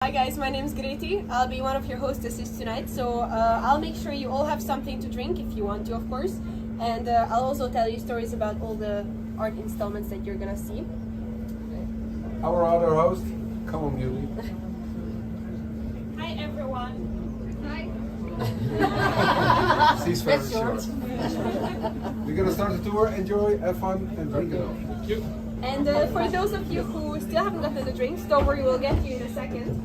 Hi guys, my name is Greti. I'll be one of your hostesses tonight, so I'll make sure you all have something to drink if you want to, of course. And I'll also tell you stories about all the art installments that you're gonna see. Our other host, come on Beauty. Hi everyone. Hi. She's very short. We're gonna start the tour. Enjoy, have fun, and drink it all. Thank you. And for those of you who still haven't gotten the drinks, don't worry, we'll get you in a second.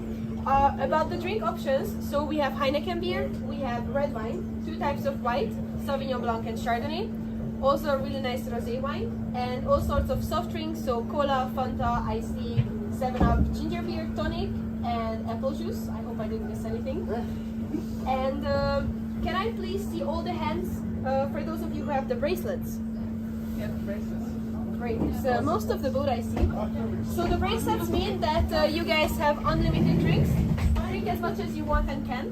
About the drink options, so we have Heineken beer, we have red wine, two types of white, Sauvignon Blanc and Chardonnay, also a really nice rosé wine, and all sorts of soft drinks, so cola, Fanta, iced tea, 7-Up, ginger beer, tonic, and apple juice. I hope I didn't miss anything. And can I please see all the hands for those of you who have the bracelets? Yeah, bracelets. Great, it's most of the boat I see. So the bracelets mean that you guys have unlimited drinks. Drink as much as you want and can.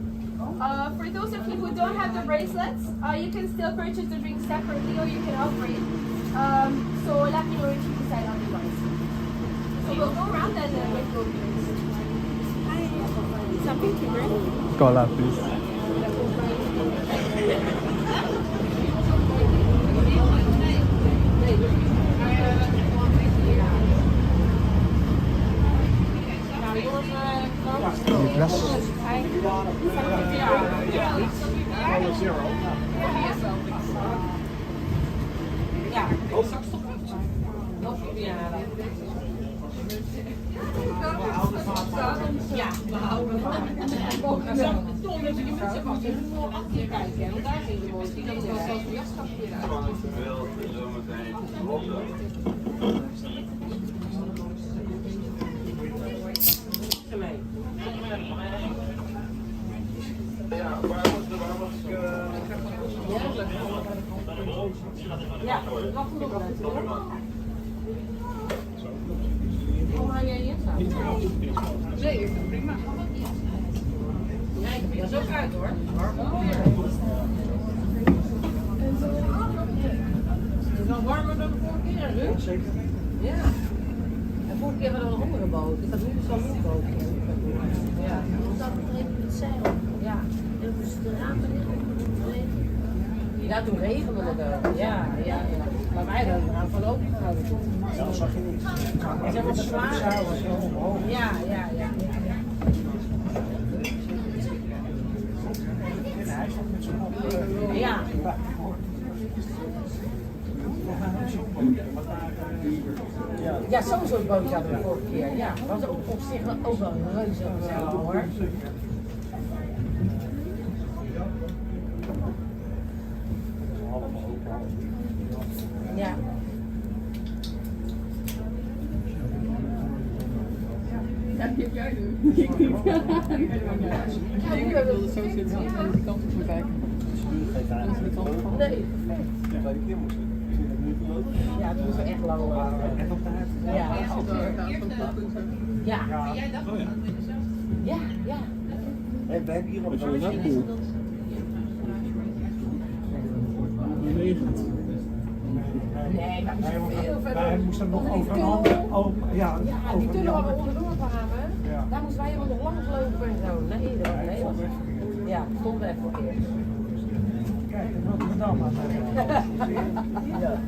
For those of you who don't have the bracelets, you can still purchase the drinks separately or you can upgrade. So let me know if you decide otherwise. So we'll go around and get your drinks. Something to drink? Cola, please. Glas. Ja, straks toch nog verjaardag. Ja, we houden van. Dan zou ik het Tom, dat je mensen van je moet achter je kijken, want daar ging je mooi. Misschien dat het wel zelfs een jaskap weer uit. Ja, waar was ik? Ja, wacht nog even. Hoe ga jij hier staan? Nee, prima. Nee, ik ben er zo uit hoor. Het is wel warmer dan de vorige keer, hè? Zeker. Ja. De vorige keer hadden we een andere boot. Ik had nu zo'n boot. Ja. Dat even met zeil. Ja. En moest de ramen in. Ja, toen regende het ook. Ja. Maar wij hadden het raam van open gehouden. Dat zag je niet. Ze hebben verslagen. Ja. Ja. Ja, zo'n soort bootje hadden we de vorige keer. Ja, dat was op zich ook wel een reuze gezellig hoor. Ja. Ja, die heb jij doen. Ik niet. Ja, nu hebben we het zo zitten. Ja. Die kant op moet kijken. Nee. Ja, het moest echt lang waren. Ja. Ja. Jij dacht dat Ja. En wij hebben hier op zo'n Nee, maar veel verder. Wij moesten nog over een ander. Ja, die tunnel waar we onderdoor kwamen, daar moesten wij helemaal nog langs lopen en zo. Nee, dat was. Ja, stond echt verkeerd. Kijk, wat we dan maar ja.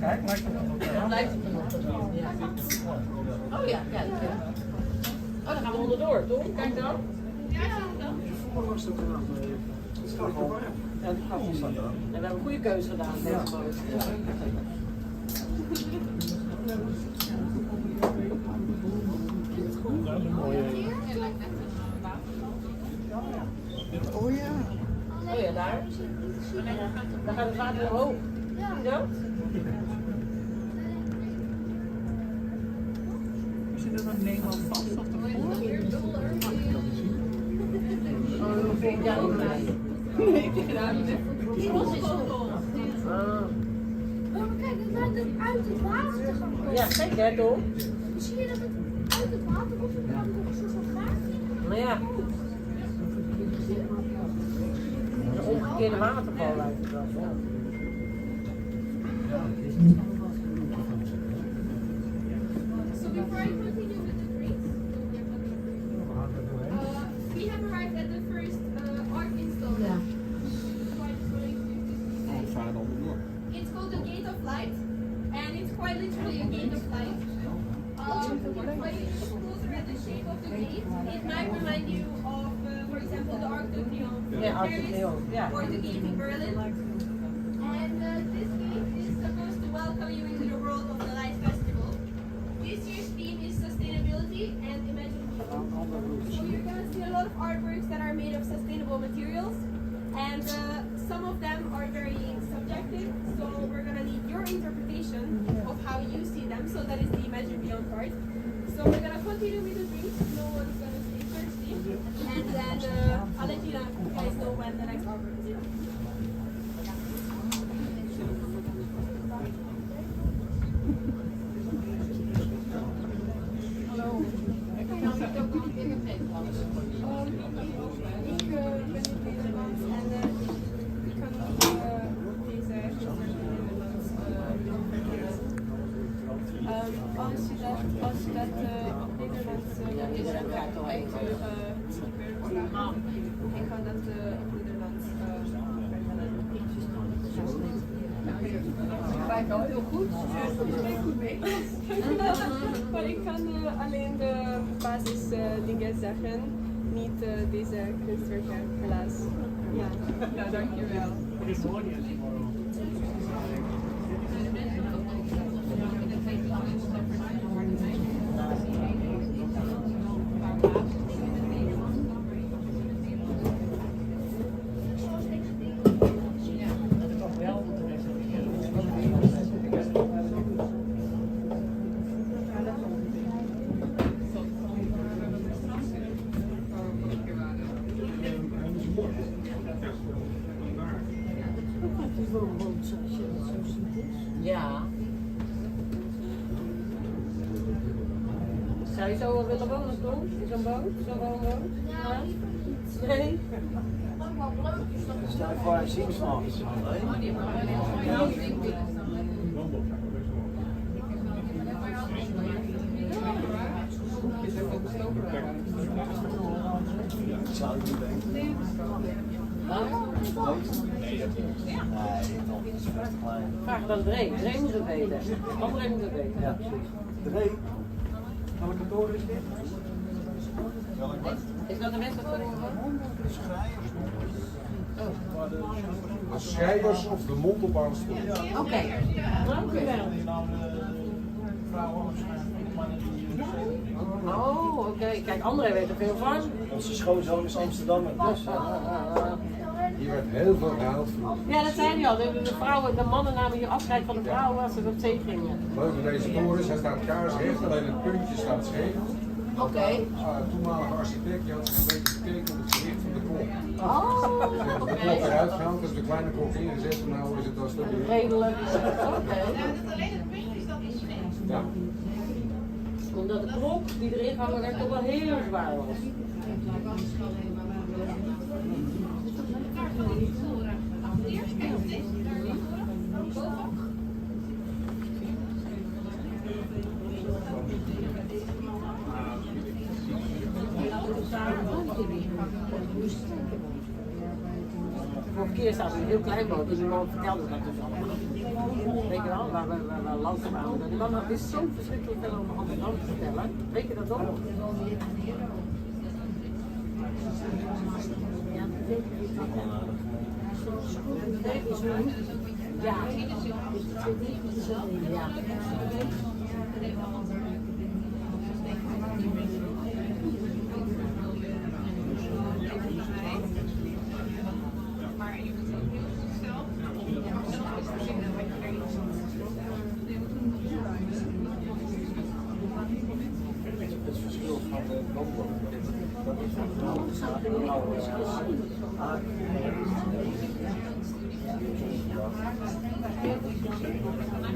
Kijk, lijkt het wel. Ja, lijkt het er nog. Ja. Oh ja, kijk. Oh, dan gaan we onderdoor, toch? Kijk dan. Ja, dan. Ja, die gaf ons dan. En we hebben een goede keuze gedaan. Ja. Oh ja. Oh ja, daar. Dan gaat het water omhoog. Ja? Zit er een Nederland vast op de grond? Oh, vind jij niet mee? Nee, ik heb gedaan. Die was is zo. Maar kijk, het lijkt het uit het water te gaan komen. Ja, gek hè, toch? Zie je dat het uit het water komt en dan nog een soort van gaatje? Maar ja. Een omgekeerde waterval lijkt het wel. Ja. So before I continue with the drinks, Arc de Triomphe, it might remind you of, for example, the Arc de Triomphe Yeah, Arc de Paris Triomphe, yeah. or the Kiev in Berlin. And this game is supposed to welcome you into the world of the Light Festival. This year's theme is sustainability and imagination. So you're going to see a lot of artworks that are made of sustainable materials, and some of them are very subjective, so we're going to need your interpretation of how you see them, so that is the Imagine Beyond part. So we're going to continue with the drinks, no one's going to stay thirsty, and then I'll let you guys know when the next artwork is here. Als je dat op Nederlands is, dan ga ik al even ik ga dat op Nederlands ik weet al heel goed, ik spreek goed mee. Maar ik kan alleen de basisdingen zeggen, niet deze kunstwerken, helaas. Ja, nou, dankjewel. Ja. Zou je zo willen wonen toen? In zo'n boot? Zo'n woonboot? Ja. Nee? Stel je voor een ziensnachts. Zou je niet denken? Nee, nog niet. Vraag dan Dree. Dree moet het weten. André moet het weten. Ja, precies. Dree. Welke toren is dit? Is dat de Westertoren? De schrijvers of de mond op Amsterdam. Oké. Oh, oké. Kijk, André weet er veel van. Onze schoonzoon is Amsterdammer. Dus, Hier werd heel veel gehaald vroeger. Ja, dat zei hij al. De mannen namen hier afscheid van de vrouwen als ze op zee gingen. Leuk aan deze toren is, hij staat kaarsrecht, alleen het puntje staat scheef. Oké. Toenmalige architect, die had zich een beetje gekeken op het gewicht van de klok. Oh, De klok eruit gehaald, dus de kleine klok ingezet en nou is het dan stuk weer. redelijk. Oké. Ja. Omdat de klok die erin hangen werd toch wel heel zwaar was. Vorige keer staat er een heel klein boot, dus die man vertelde dat dus allemaal. Weet je wel, waar we langs kwamen. Die man is zo verschrikkelijk veel over Amsterdam te vertellen. Weet je dat toch? Ja. Ja. het verschil van de wandel. Dat is een oude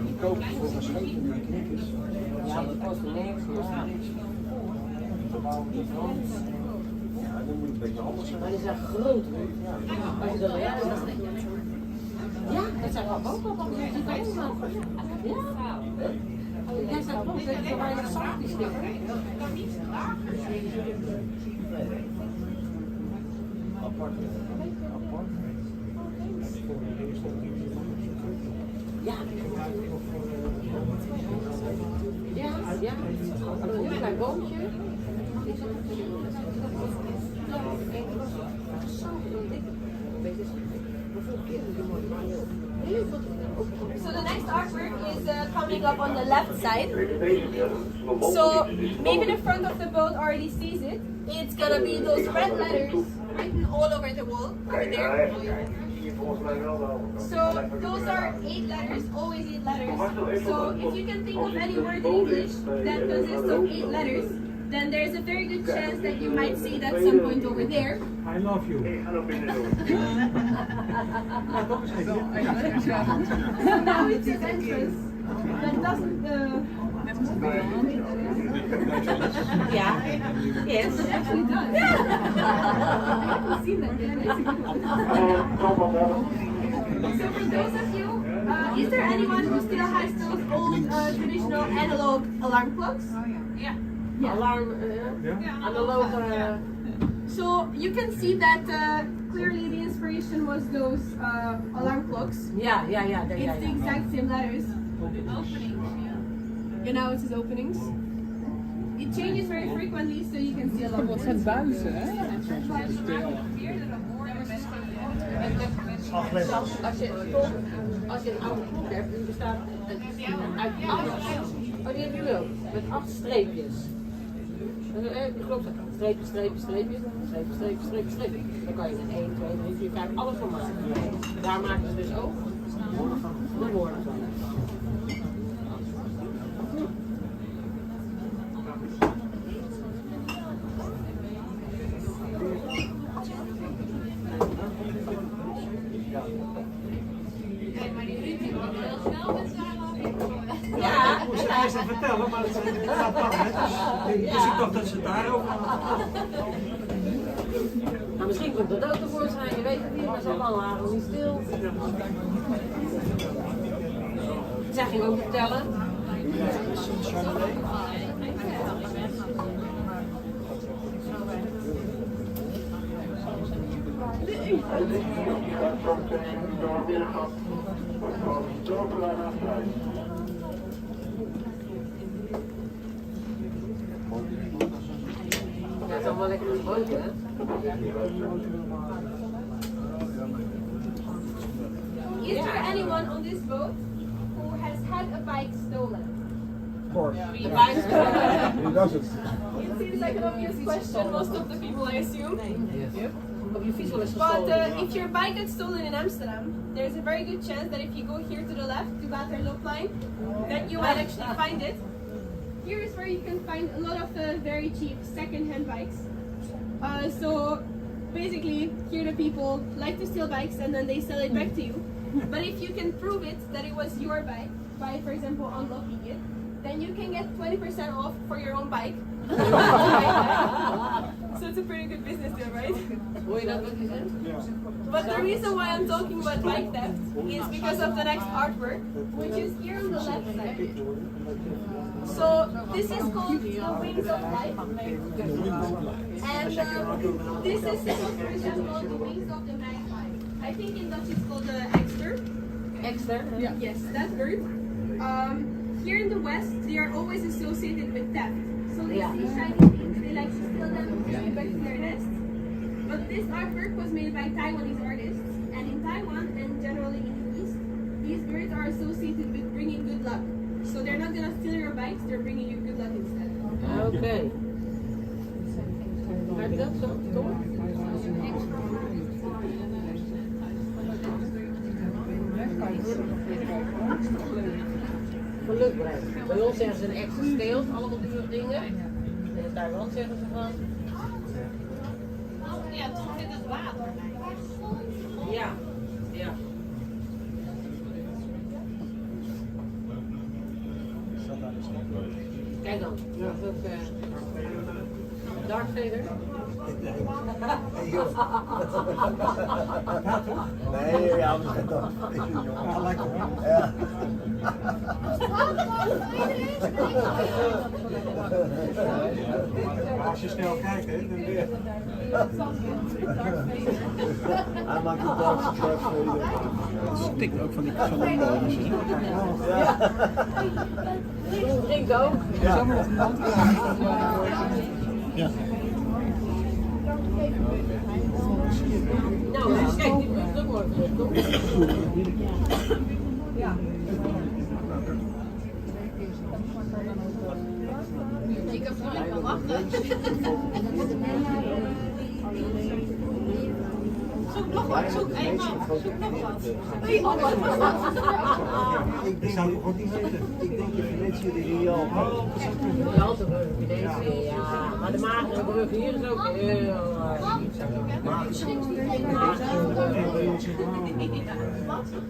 die kopen voor een scheepje die knik is. Ja, dat kost niks. Ja, dan moet het een beetje anders zijn. Maar die zijn groot. Als je dat ja, ja, dat zijn wel ook al ja. Jij zei toch, dat je weinig zakjes stikken. Apart. Ja. Ja, ja. Een heel klein boompje. So the next artwork is coming up on the left side. So maybe the front of the boat already sees it. It's gonna be those red letters written all over the wall over there. So those are 8 letters, always 8 letters. So if you can think of any word in English that consists of 8 letters, then there's a very good chance that you might see it at some point over there. I love you. Now it's his entrance. That doesn't. Yeah. Yes. It actually does. I haven't seen that yet. So for those of you, is there anyone who still has those old traditional analog alarm clocks? Oh yeah. Yeah. Alarm, analog. So you can see that clearly the inspiration was those alarm clocks. Yeah. It's the exact same letters. And now it says openings. It changes very frequently, so you can see a lot Wat of zijn it. buizen, hè? Als je een oude boek hebt, die bestaat uit 8. Oh, die hebben jullie ook. Met 8 streepjes. Klopt dat? Streepje, streepje, streepje, streepje, streepje, streepje, streepje. Dan kan je er 1, 2, 3, 4, 5, alles van maken. Daar maken ze dus ook de woorden van. Ja, ik moest het eerst even vertellen, maar het gaat dan net. Dus ik dacht dat ze het daarover hadden. Nou, misschien komt dat ook tevoorschijn, je weet het niet, maar ze allemaal lagen niet stil. Zij ging ook vertellen. Ja, het is allemaal lekker in de boot, hè? Is there anyone on this boat who has had a bike stolen? Of course. A bike stolen. Who doesn't? It seems like an obvious question, most of the people I assume. Op je fiets wel eens But gestolen. if your bike gets stolen in Amsterdam, there's a very good chance that if you go here to the left, to Waterlooplein, that you might actually find it. Here is where you can find a lot of very cheap second-hand bikes. So basically, here the people like to steal bikes and then they sell it back to you. But if you can prove it that it was your bike by, for example, unlocking it, then you can get 20% off for your own bike. So it's a pretty good business deal, right? Hoor je dat wat je zegt? But the reason why I'm talking about bike theft is because of the next artwork, which is here on the left side. So this is called the Wings of Life, and this is supposed to resemble the wings of the magpie. I think in Dutch it's called the exter. Extra? Ja. Yes, that bird. Here in the West, they are always associated with theft. So they see shiny things, they like to steal them and take it back to their nest. But this artwork was made by Taiwanese artists, and in Taiwan and generally in the East, these birds are associated with bringing good luck. So they're not gonna steal your bikes, they're bringing you good luck instead. Oké. Heb je dat zo? Kom. Gelukbreng. Bij ons zeggen ze een extra steelt, allemaal dure dingen. En in Taiwan zeggen ze van... Ja, toch in het water. Ja, ja. Kijk dan, dat is ook Darth Vader. Nee, ja, we zijn toch. Ja, lekker hoor. Ja. Als je snel kijkt, hè, dan weer. Hij maakt de Duitse Darth Vader. Het stikt ook van die molens. Drink ook. Ja. Ja. Nou, kijk, die moet ook mooi terug, toch? Ja. Ik heb er wel wachten. Zoek nog wat, zoek eenmaal. Zoek nog wat. Nee, oh wat. Ik zou het ook niet weten. Ik denk je Venetië de Real. Ja, altijd Venetië, ja. Maar de magere brug hier is ook heel...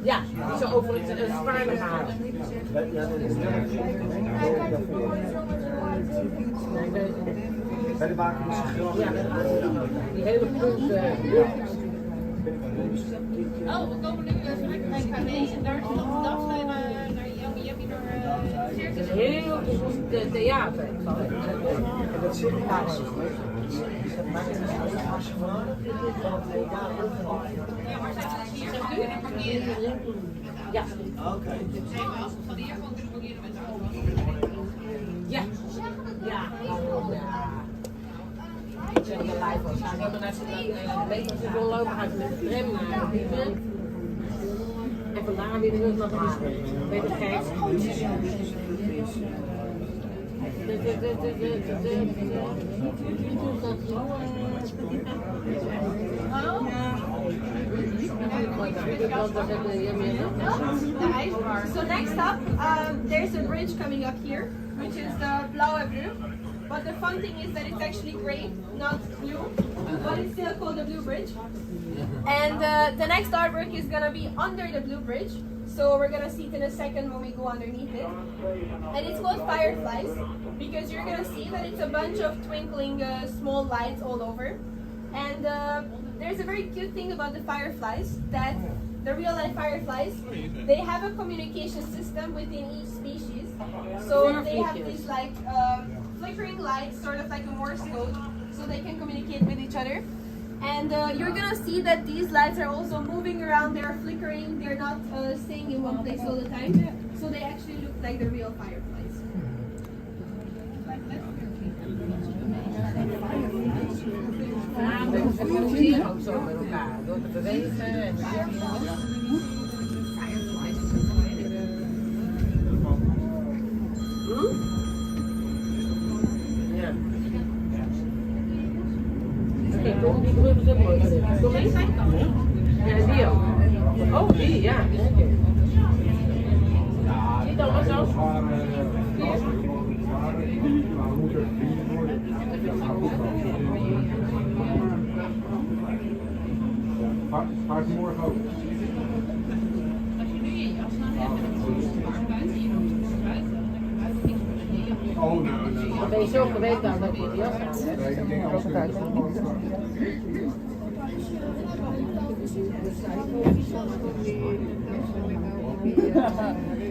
Ja, die zo over het Spaarne gaan. Bij de waken is het graag. Ja, die hele punt. Oh, we komen nu direct bij KW en daar is nog een dag naar Yummy door Het is heel goed theater. En dat zit ik daar. Ja, maar zijn we hier zo kunnen parkeren? Ja. Oké. Nee, maar als we van hier gewoon kunnen parkeren met de auto. Ja. Ja. Ja. Ik zeg de live was. Gaan we hebben naar de Beterstation lopen, gaan we met de tram naar de Diemen. En vandaar weer terug naar Hagen. Weet je gek? So next up, there's a bridge coming up here, which is the Blauwe Brug. But the fun thing is that it's actually gray, not blue, but it's still called the Blue Bridge. And the next artwork is gonna be under the Blue Bridge. So we're gonna see it in a second when we go underneath it. And it's called Fireflies because you're gonna see that it's a bunch of twinkling small lights all over. And there's a very cute thing about the fireflies, that the real life fireflies, they have a communication system within each species. So they have these like flickering lights, sort of like a Morse code, so they can communicate with each other. And you're gonna see that these lights are also moving around, they're flickering, they're not staying in one place all the time. So they actually look like the real fireflies. Ja, we communiceren ook zo met elkaar, door te bewegen en Ja. Oké, kom die brug is ook mooi. Kom eens. Ja, die ook. Oh, die, ja. Die dan was ook. Vaart morgen ook. Als je nu je jas aan hebt en het is maar buiten, je moet er buiten, dan heb je buiten niks meer te Oh, nee. Dan ben je zo gewend aan dat je die jas aan hebt. Nee, ik denk als ik het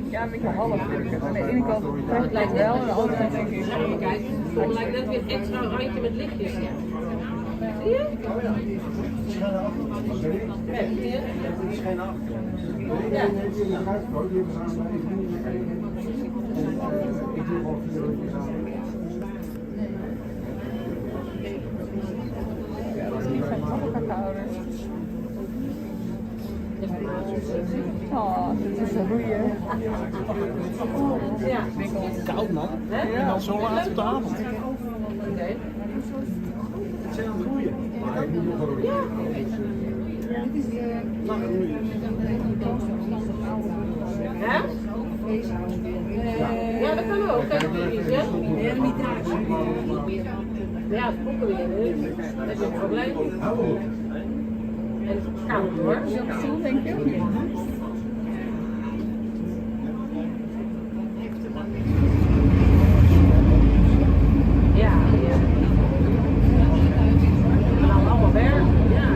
Ja, een beetje half drukken. Aan de ene kant Het lijkt wel, wel, aan de andere kant denk ik. kijk, het lijkt net weer een extra randje met lichtjes. Zie je? Ja, zie je? Het is geen achter. Ja. Ik doe gewoon 4 uur aan. Oh, dit is een roeien. Ja. Koud man. Hè? En dan zo laat op de avond. Oké. Het zijn aan het groeien. Maar ik moet nog wel Ja. Lang groeien. Hè? Ja, dat kan ook. Kijk, die is ja. Ja, het poppen weer. Dat is een probleem. En het is koud hoor. Zo denk ik. Ja, ja. We gaan allemaal werken. Ja.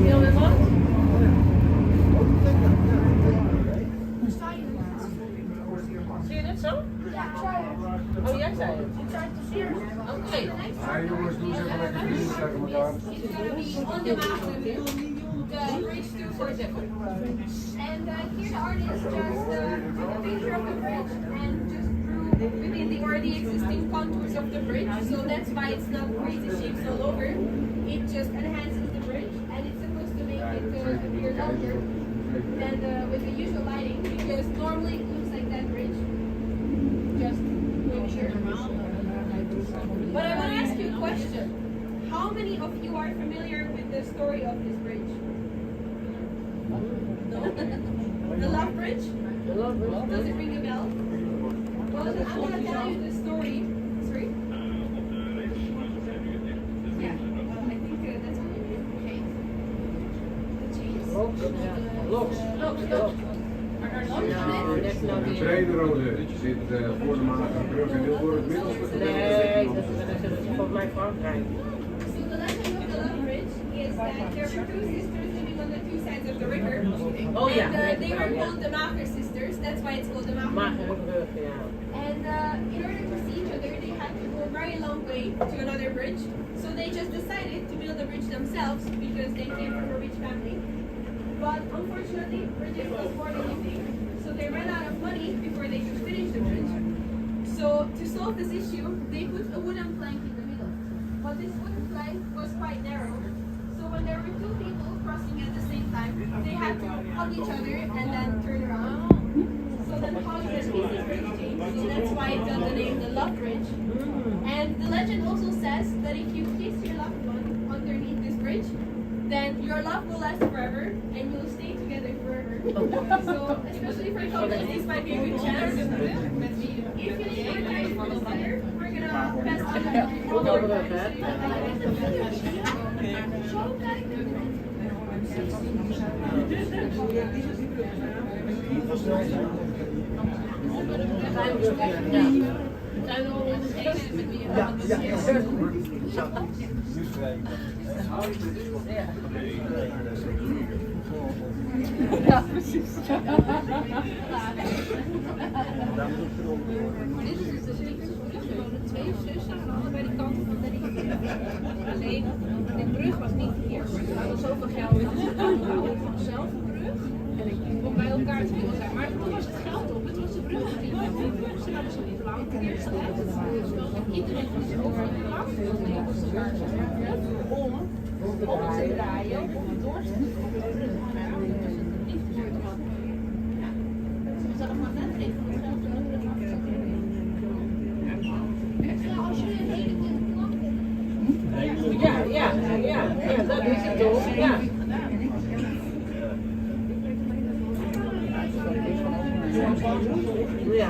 Heel net wat? Zie je het zo? Oh, jij zei het. Oké. Ja, jongens, doe eens even lekker vrienden tegen elkaar. The bridge to Portugal. And here the artist just took a picture of the bridge and just drew within the already existing contours of the bridge. So that's why it's not crazy shapes all over. It just enhances the bridge, and it's supposed to make it appear longer than with the usual lighting, because normally it looks like that bridge. Just make sure. But I want to ask you a question. How many of you are familiar with the story of this bridge? No? The Love Bridge? The love bridge. Does it ring a bell? Well, I'm going to tell you the story. Sorry? Yeah, I think that's what you mean. Okay. The cheese. Locks. Locks. Nou, net nou De weer. brede rode zit voor de Magenbrug en heel door het middelste. Nee, dat is volgens mij Frankrijk. So the legend of the Love Bridge is that there were two sisters living on the two sides of the river. Oh yeah, And they were called the Mager sisters. That's why it's called the Mager. Magenbrug, ja. And in order to see each other, they had to go a very long way to another bridge. So they just decided to build a bridge themselves because they came from a rich family. But unfortunately, bridges cost more than you think. So they ran out of money before they could finish the bridge. So to solve this issue, they put a wooden plank in the middle. But this wooden plank was quite narrow. So when there were two people crossing at the same time, they had to hug each other and then turn around. So then hugs and kisses were exchanged. So that's why it got the name the Love Bridge. And the legend also says that if you kiss your loved one underneath this bridge, then your love will last forever and you'll stay together forever. So especially for couples, this might be a good chance. If you need more time for the dinner, we're gonna pass on Zijn we al in het ene met wie je Ja, precies. Maar dit is dus de Zwitserse brug. Er wonen twee zussen aan allebei de kanten van de rivier. Alleen, de brug was niet hier. Ze hadden zoveel geld dat ze konden bouwen voor zelf een brug. Om bij elkaar te kunnen zijn. Maar toen was het geld op. Het was de brug die ze hadden zo niet lang de eerste tijd. Dus iedereen was over de lang. Om te draaien, om het door te zetten. Dus dat nog net even het geld nodig had. Als je een hele Ja, dat is het toch? Ja. Ja,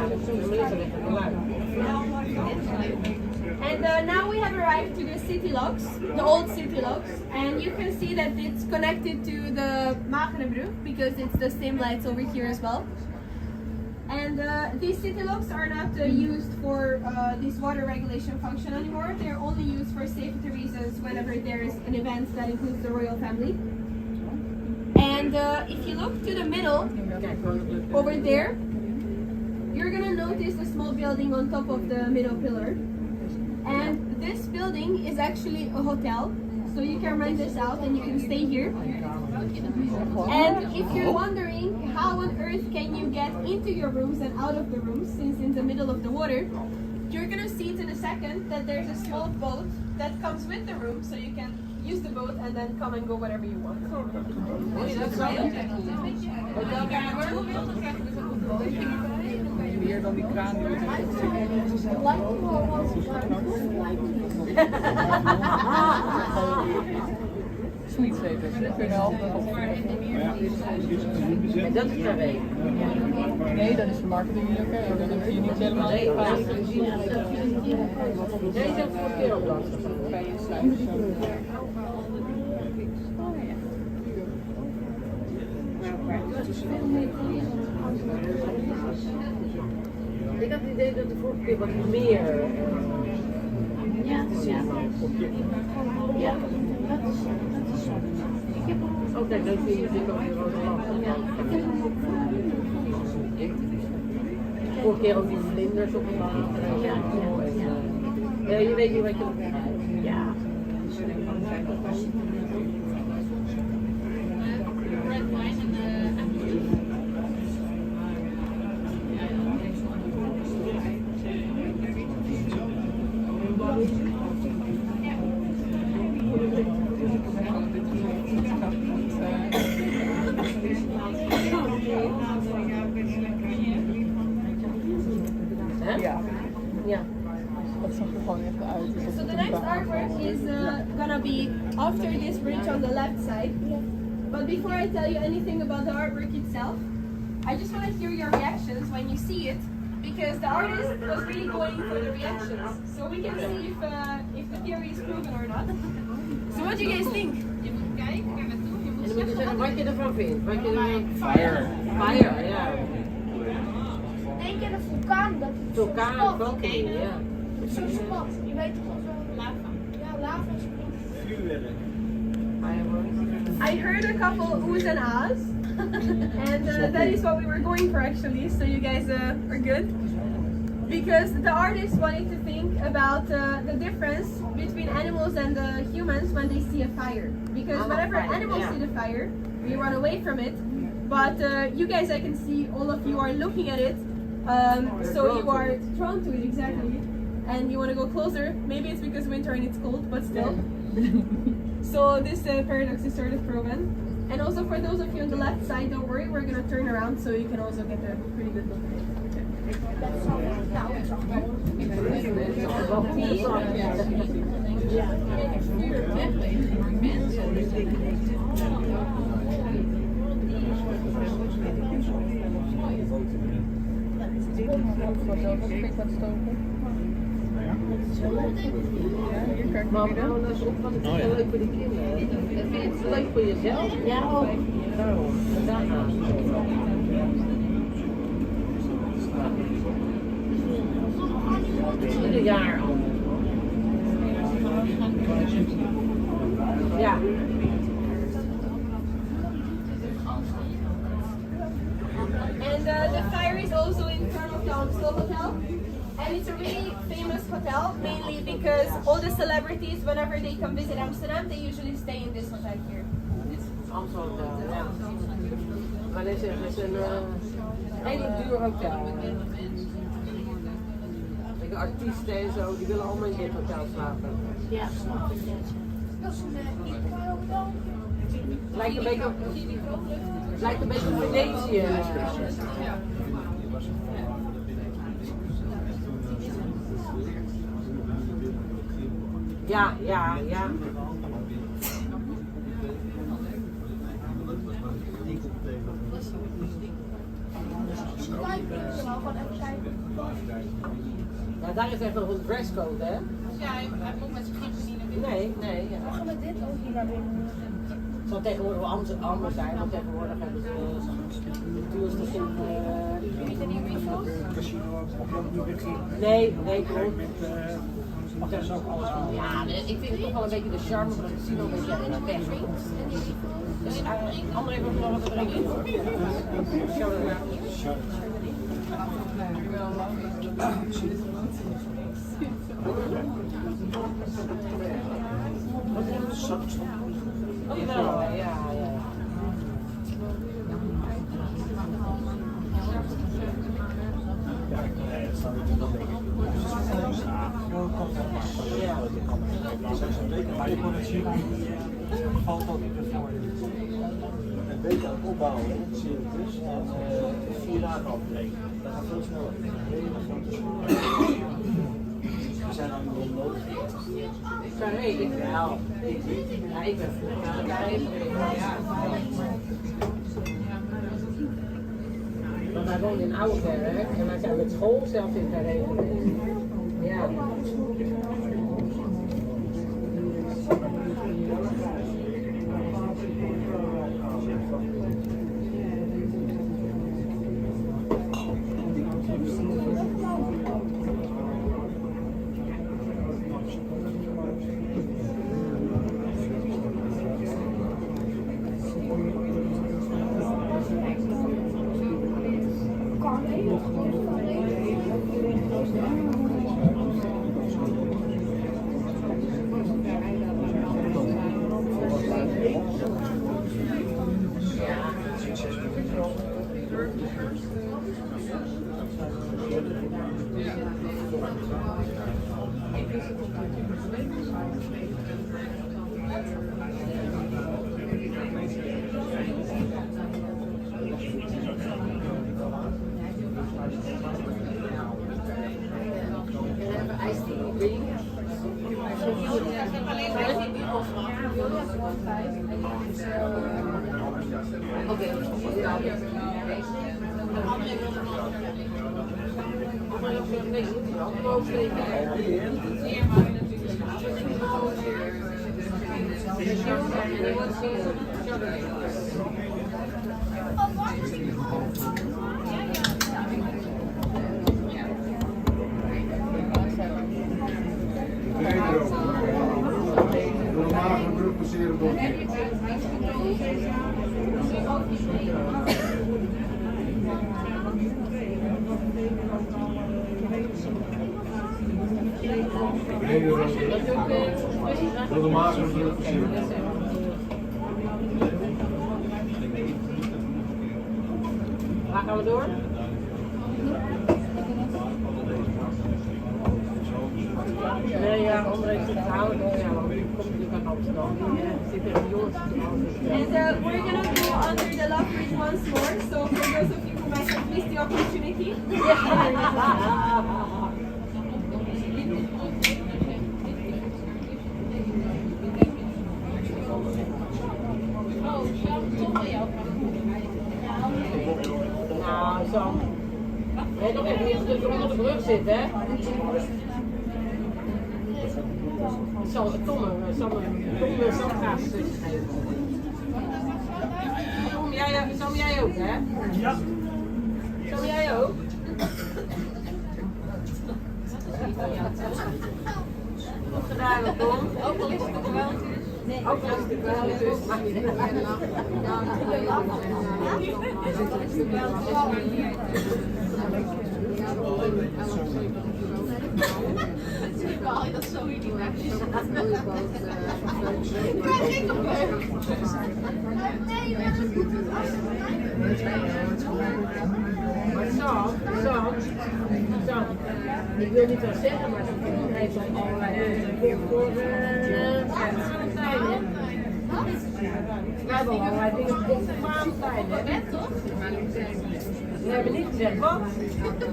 And now we have arrived to the city locks, the old city locks, and you can see that it's connected to the Magenbrug because it's the same lights over here as well. And these city locks are not used for this water regulation function anymore. They're only used for safety reasons whenever there is an event that includes the royal family. And if you look to the middle, over there, you're gonna notice a small building on top of the middle pillar. And this building is actually a hotel. So you can rent this out and you can stay here. And if you're wondering how on earth can you get into your rooms and out of the rooms since in the middle of the water, you're gonna see it in a second that there's a small boat that comes with the room, so you can use the boat and then come and go wherever you want. Meer dan die kraan die Sweet savers, dat kun je helpen. En dat is per week. Nee, dat is de marketing niet oké. Dan heb je niet helemaal Nee, maar ik zie het. Jij zegt voor een keer op dat. bij je sluit. Ik had het idee dat de vorige keer wat meer. Ja, dat is zo. Ik heb Oh, kijk, dat zie je natuurlijk ook weer rode lamp. Vorige keer ook die vlinders op de lamp. Ja, je weet niet wat je moet krijgen. Ja. red wine en apple juice. Ja. Dat zag er gewoon echt uit. So the next artwork is gonna be after this bridge on the left side. But before I tell you anything about the artwork itself, I just want to hear your reactions when you see it, because the artist was really going for the reactions, so we can see if the theory is proven or not. So what do you guys think? Je moet kijken naar naartoe. Je moet En dan moet je zeggen wat je ervan vindt. Wat je ervan... Fire. Fire, ja. Denk aan een vulkaan dat het zo Vulkaan, spat. vulkaan, ja. Het zo spat. Je weet toch wel zo. lava. Ja, lava spat. Vuurwerk. I heard a couple oohs and ahs, and that is what we were going for actually, so you guys are good. Because the artist wanted to think about the difference between animals and humans when they see a fire. Because whenever animals see the fire, we run away from it. But you guys, I can see all of you are looking at it, so you are drawn to it exactly, and you want to go closer. Maybe it's because winter and it's cold, but still. So this paradox is sort of proven. And also for those of you on the left side, don't worry, we're gonna turn around so you can also get a pretty good look at it. Maar hou nou eens op, want het is wel leuk voor de kinderen. En vind je het leuk voor jezelf? Ja, ook. Daarom. En daar gaan ieder jaar al. Ja. And the fire is also in front of the Amsterdam Hotel. And it's a really famous hotel, mainly because all the celebrities, whenever they come visit Amsterdam, they usually stay in this hotel here. Amsterdam, ja. Maar dit is een hele duur hotel. De artiesten en zo, die willen allemaal in dit hotel slapen. Ja, snap ik. Dat is een IKEA-hotel. Lijkt een beetje op Venetië. Ja, ja, ja. Ja, daar is echt nog een dresscode, hè? Ja, hij moet met zijn gips niet naar binnen. Nee, nee. Ja. Gaan we dit ook hier naar binnen? Het zal tegenwoordig wel anders zijn, want tegenwoordig hebben ze de duurste groep. Is er niet winkels? Nee, nee, klopt. Mag er ook alles aan? Ja, ik vind het toch wel een beetje de charme van het casino dat je weg. Dus André heeft nog wat te drinken. Oh jawel, ja, ja. Maar je kon het zien, valt ook niet ervoor. Een beetje aan het opbouwen, zie je het dus. En 4 dagen afbreken. Dat gaat veel sneller. We zijn aan het nodig. Carré, ik wel. Ja, ik ben vroeger naar de Carré geweest. Ja. Want wij woonden in Oudekerk en wij zijn met school zelf in Carré geweest. Ja. Iced tea, green. Oké. Door de magere brug passeren door. Door de magere brug passeren. Waar gaan we door? Nee, ja, André zit te houden. Ja, want die komt natuurlijk uit Amsterdam. Die zit er een jongens. And we're gonna go under the love bridge once more. So for those of you who might have missed the opportunity. Nou, zo. Nee, nog even niet dat je onder de brug zit, hè? Tom wil zo graag een kusje geven. Tom, jij ook, hè? Ja. Tom, jij ook? Goed gedaan, Tom. Ook al is het nog wel. Nee, ook al is het wel. Dus mag je Haal je dat zo in die weg? Maar Sam, ik wil niet wel zeggen, maar dat heeft dan allerlei keer voor Valentijn, hè? We hebben allerlei dingen voor Valentijn, hè? We hebben niet gezegd wat.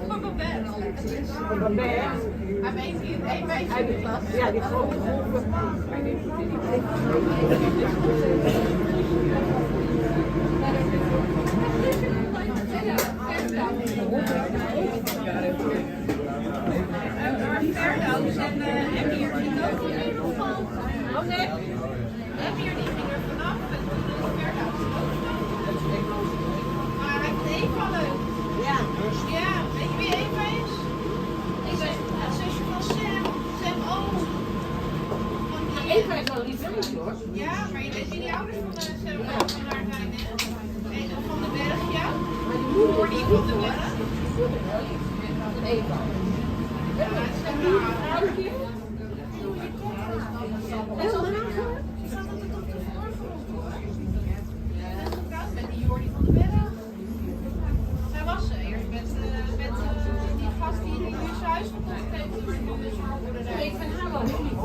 Voor Babette. Voor Babette. Hij weet niet, één beetje in de klas. Ja, die grote groepen. Verdoos en Emir, die dood in ieder geval. Oh nee? Emir die ging er vanaf en Verdoos. Maar hij heeft Eva leuk. Ja. Ja, weet je wie Eva is? Het zusje van Sam. Sam ook. Eva is wel lief jongetje, hoor. Ja, maar je weet wie die ouders van Sam van haar zijn, hè? En van de Berg, ja. Voor die van de Berg. Eva. Ja, Sam met die Jordi van de Berg. Zij was eerst met die gast die in het huis gekocht heeft. Ik vind haar wel heel lief.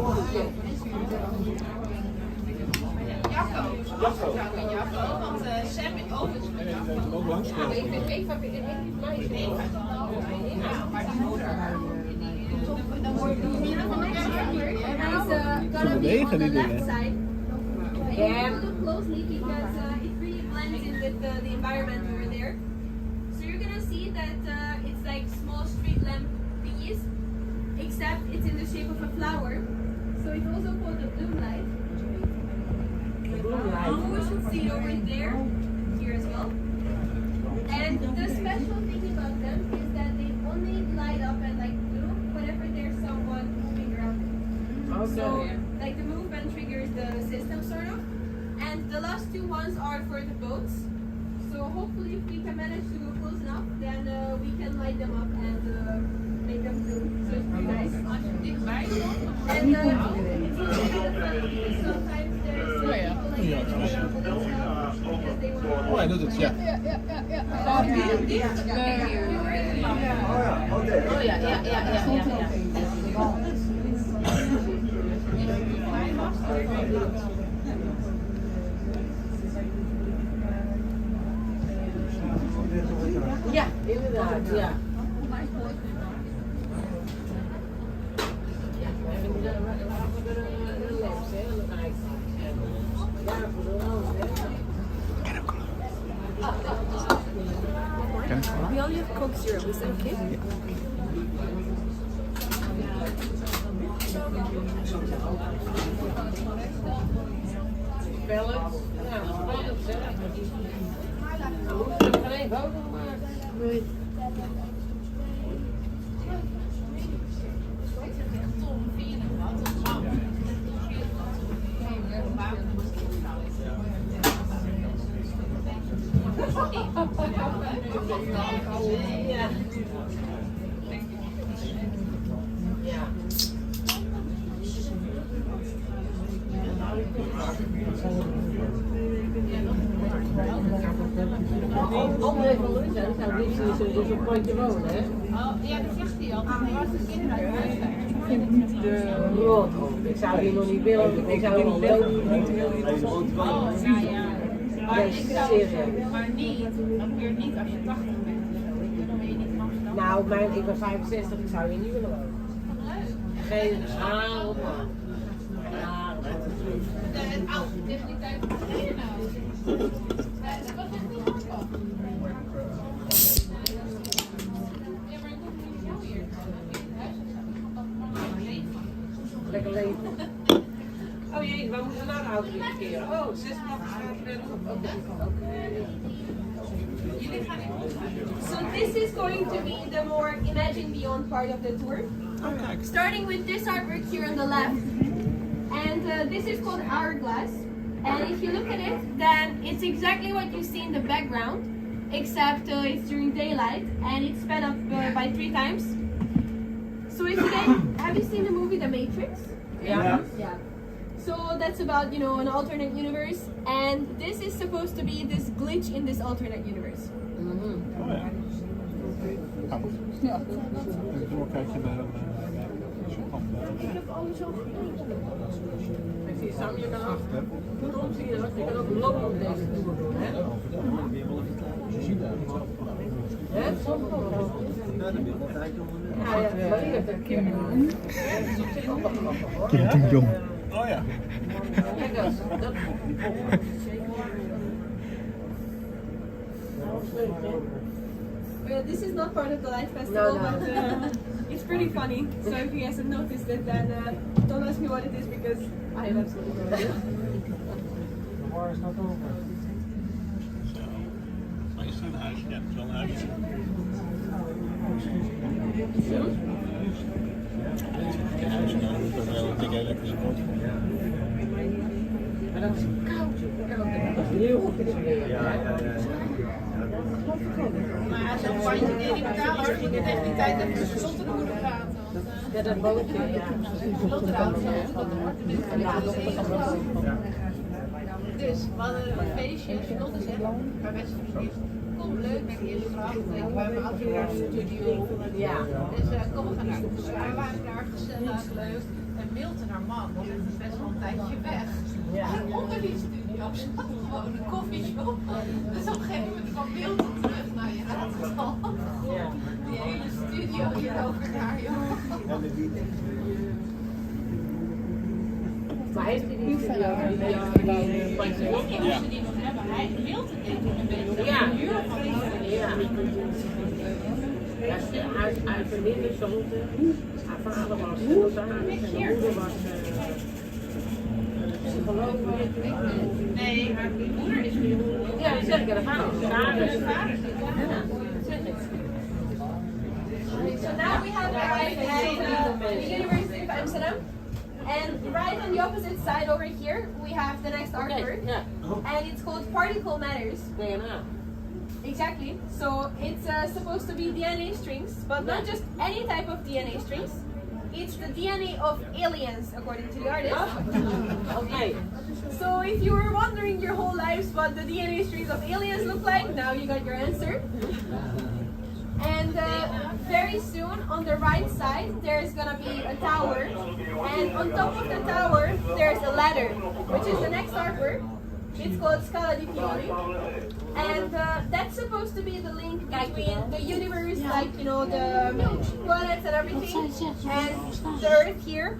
Jacco. Jacco, want Sam ook is met Jacco. Ook langs. Ja, maar ik vind Eva vind ik een heel lief meisje. Eva is dan ook. Ja, maar die moeder. Dan word je hier van de Berg. And it's gonna be on the left side. Yeah. Look closely because it really blends in with the environment over there. So you're gonna see that it's like small street lamp thingies, except it's in the shape of a flower. So it's also called the bloom light. You should see it over there, here as well. And the special thing about them is that they only light up and like bloom whenever there's someone moving around. So like the movement triggers the system sort of. And the last two ones are for the boats. So hopefully if we can manage to go close enough, then we can light them up and make them bloom. So it's pretty nice. And it's also kind of funny because sometimes there's people like because they want to Oh, hij doet het, ja. Ja, inderdaad, ja. now you have Coke Zero, is that okay? Bellen. Ja, spannend zeg. Dan moeten we geen foto maken. Nee. Tom, vind je hem wat? Ja. Ja. André van Luus, hè, die zou liefst dus op Pontje wonen, hè? Oh, ja, dat zegt hij al. Maar was de kinderen uit huis zijn? Rot. Ik zou hier nog niet willen. Ik zou hier niet willen. Oh, ja, ja. Maar Nee, ik zou serieus. maar niet, dan weer niet als je 80 bent. Dan ben je niet in Amsterdam. Nou, ik ben 65, ik zou hier niet willen wonen. Geen haar op man. Het oud, tegen die tijd van geleden nou. Dat was echt niet grappig. Ja, maar ik hoef niet jou hier. Ik in huis leven. Lekker leven. Oh jee, waar moeten we naar de auto keren? Oh, 6 Jullie gaan in So this is going to be the more Imagine Beyond part of the tour. Starting with this artwork here on the left. And this is called Hourglass. And if you look at it, then it's exactly what you see in the background, except it's during daylight and it's sped up by 3 times. So if you then, have you seen the movie The Matrix? Ja. Yeah. So that's about, you know, an alternate universe, and this is supposed to be this glitch in this alternate universe. Oh ja. Goud. Ja. Even doorkijken naar een shop. Ik heb alles al Ik zie Sam je dan Tom zie je dat. Je kan ook lopen op deze tour doen, hè? Hè? Ja, ja, maar ik heb een keer gedaan. Kim Jong Jong. Oh ja. Kijk eens, dat... Well, this is not part of the Light Festival, No, no. but it's pretty funny. So if you guys have noticed it, then don't ask me what it is because I have absolutely no idea. De war is not over. Maar is er een huis? Ja, het is wel een huis. Een huis, nou, dat is wel een dikke elektrische boot. Maar dat is koud, joh. Dat is heel goed isoleren. Ja. Maar zo'n pandje die die betalen, hoor. Je tegen die tijd even gezond in de moeder praten. Ja, dat bootje, ja. Dus we hadden een feestje, Charlotte zegt, waar best vriendin. Kom leuk met die graag. We hebben altijd naar de studio. Ja. Dus kom, we gaan naar. Dus wij waren daar gezellig, leuk. En Milton, haar man, die is best wel een tijdje weg. Ja. En onder die studio zat gewoon een koffieshop. Dus op een gegeven moment kwam Milton terug. Nou, je raadt het al. Ja. Die hele studio hier over daar, joh. Maar heeft hij die studio een beetje gebouwd? Ik moest die nog hebben. Hij Milton denk ik een beetje. Ja. Ja. Ja, uit vriendinnen, Charlotte. Haar vader was notaris en haar moeder was psycholoog. Nee, haar moeder is nu. Ja, dat zeg ik, en haar vader was notaris. So now we have arrived at the University of Amsterdam. And right on the opposite side over here, we have the next artwork. Ja, And it's called Particle Matters. DNA. Exactly. So it's supposed to be DNA strings, but not just any type of DNA strings. It's the DNA of aliens, according to the artist. Oké. So if you were wondering your whole lives what the DNA strings of aliens look like, now you got your answer. And very soon, on the right side, there's gonna be a tower, and on top of the tower, there's a ladder, which is the next artwork. It's called Scala di Fiori, and that's supposed to be the link between the universe, like, you know, the planets and everything, and the Earth here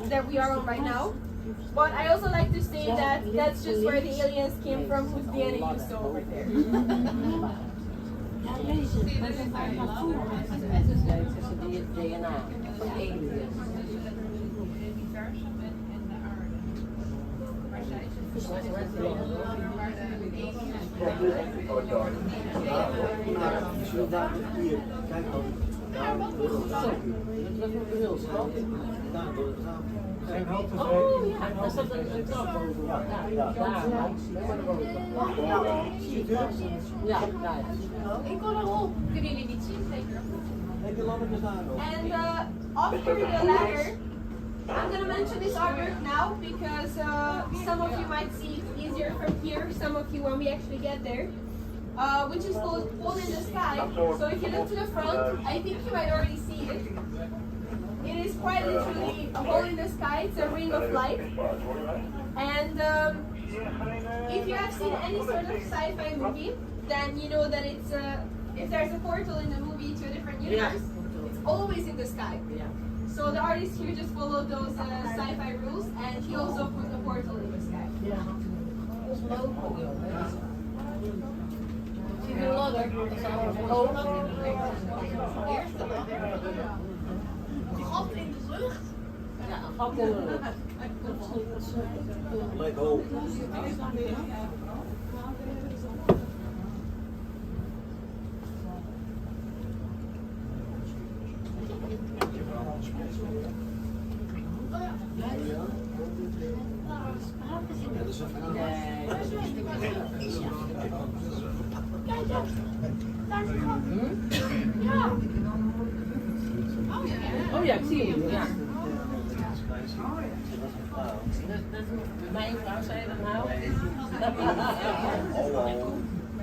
that we are on right now. But I also like to say that that's just where the aliens came from, whose DNA you saw over there. DNA van aliens. Hier, kijk dan. Dat is een bril, schat. Zijn wel Oh tevreden. ja, daar staat een trap boven. Ja, daar. Ja, daar. Ik kon erop. Kunnen jullie niet zien, zeker? Kijk, de lammetjes daar nog. And after the ladder, I'm gonna mention this artwork now because some of you might see it easier from here, some of you when we actually get there. Which is called Hole in the Sky. So if you look to the front, I think you might already see it. It is quite literally a hole in the sky, it's a ring of light. And if you have seen any sort of sci-fi movie, then you know that it's if there's a portal in the movie to a different universe, it's always in the sky. So the artist here just followed those sci-fi rules, and he also put a portal in the sky. Zie je de ladder? Dat is al een gat in de lucht. Ja, een gat in de lucht. Black hole. Kijk eens. Daar is een gat. Ja. Oh ja, ik zie hem. Ja. Mijn vrouw zei dat nou.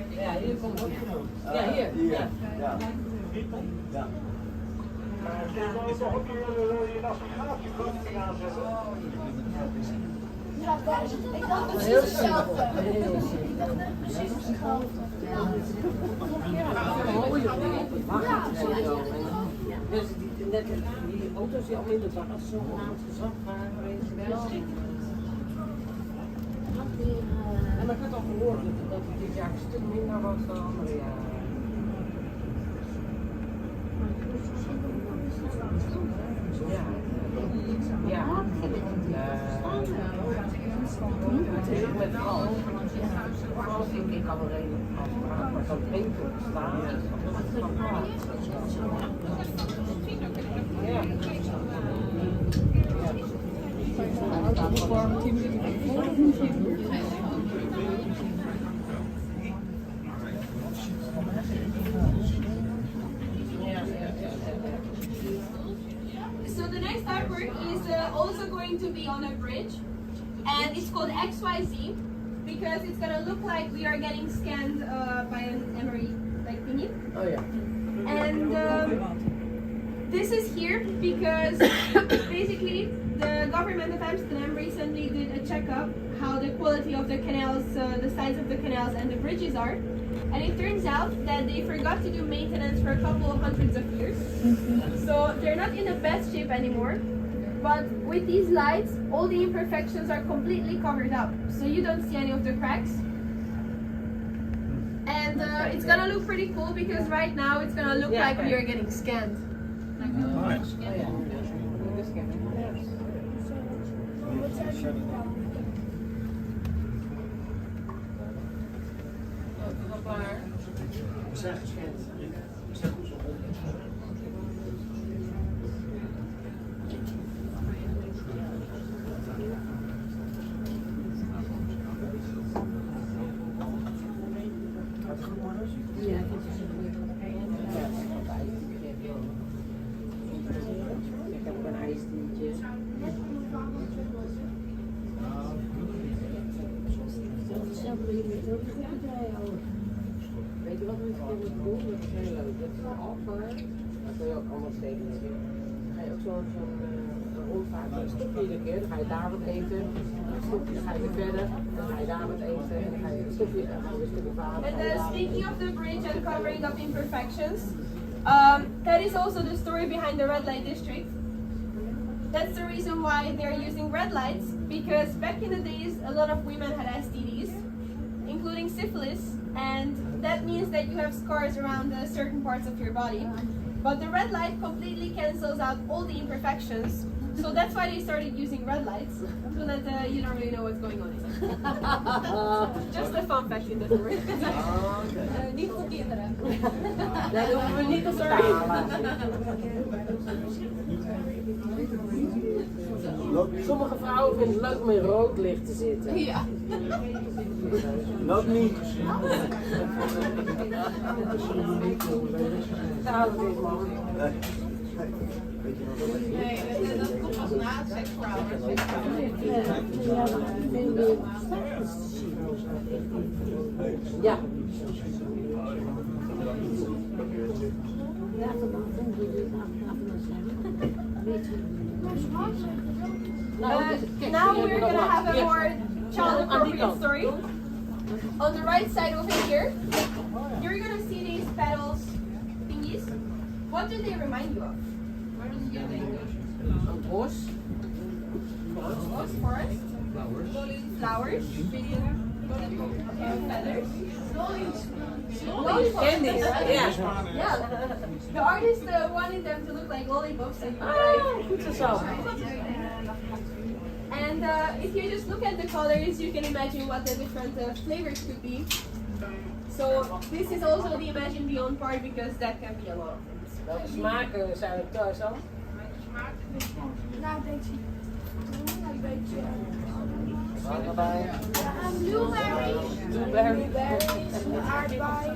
Ja, hier komt ook. Ja, hier. Ja. Ja. Ja. Ja, daar is het. Ik dacht precies Heel hetzelfde. simpel. Ik dacht net precies hetzelfde. Dus net die auto's die al in de bak als zogenaamd gezakt waren, weet je wel. En ik had al gehoord dat het dit jaar een stuk minder was dan andere jaren. Ja. Ja. Met Frans. Frans denk ik al redelijk afspraak, maar zo'n één keer staan. Ja. So the next artwork is also going to be on a bridge, and it's called XYZ because it's gonna look like we are getting scanned by an MRI like thingy. Oh yeah. And this is here because basically the government of Amsterdam recently did a checkup how the quality of the canals, the size of the canals and the bridges are. And it turns out that they forgot to do maintenance for a couple of hundreds of years. So they're not in the best shape anymore. But with these lights, all the imperfections are completely covered up. So you don't see any of the cracks. And it's gonna look pretty cool because right now it's gonna look like we are getting scanned. Nice. Oh ja. We zijn gescand. We zijn goed zo op. Gaat het goed, Marnus? Ja, dit is een goede. Ik heb ook een ijstientje. Weet je wat we kunnen doen? Dat is heel leuk. Dat is een offer. Dat kun je ook allemaal tekenen. Dan ga je ook zo'n rondvaart, een stokje iedere keer. Dan ga je daar wat eten. Een stokje, dan ga je weer verder. Dan ga je daar wat eten. En dan ga je een stokje, dan ga je een stukje varen. And speaking of the bridge and covering up imperfections, that is also the story behind the red light district. That's the reason why they're using red lights, because back in the days a lot of women had STDs, including syphilis, and that means that you have scars around certain parts of your body. But the red light completely cancels out all the imperfections. So that's why they started using red lights, so that you don't really know what's going on in it. Just a fun fact in the story. Niet voor kinderen. Dat hoeven we niet te vertalen. Sommige vrouwen vinden het leuk om in rood licht te zitten. Ja. Dat niet. Nou, dat is man. Nee, dat komt pas na het seksverhaal. Ja. Now we're gonna have a more child-appropriate story. On the right side over here, you're gonna see these petals thingies. What do they remind you of? Een bos. Forest? Flowers? Feathers? Lollipops. Candies. Yeah. Yeah. The artist wanted them to look like lollipops. And Goed zo. And if you just look at the colors, you can imagine what the different flavors could be. So this is also the Imagine Beyond part because that can be a lot of things. Welke smaken zijn er thuis dan? Nou, een beetje. Een beetje. Allebei. Blueberry. Blueberry. Aardbei.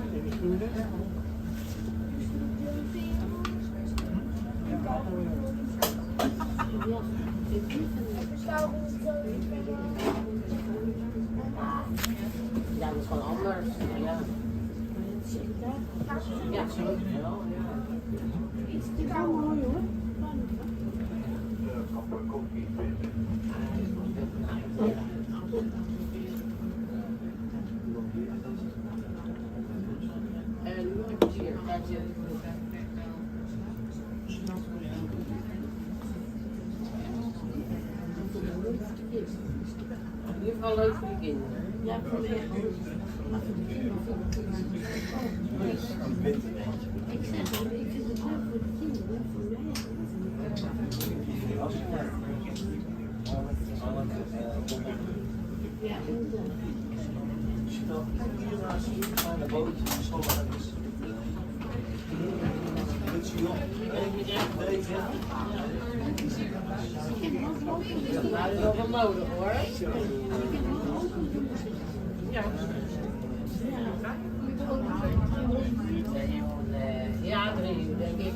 Ja, dat is gewoon anders. Ja. Ja, zo. Iets te koud hoor. En nu heb je hier. In ieder geval leuk voor de kinderen. Ja, voor de kinderen. Ik zeg al, ik vind het leuk voor de kinderen, voor mij. Ja, inderdaad. Als je dan hiernaast ziet, kleine bootjes, zo lang is. Dit zie je op. Deze. Nou, dat is wel wel nodig hoor. Ja. Ja, 3 uur denk ik.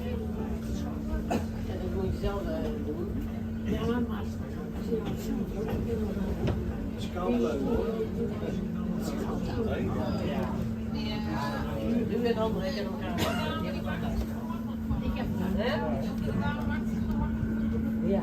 En dat moet je zelf doen. Ja, maar Het is koud leuk hoor. Nu met andere en elkaar. Ik heb het. Hè? Ja.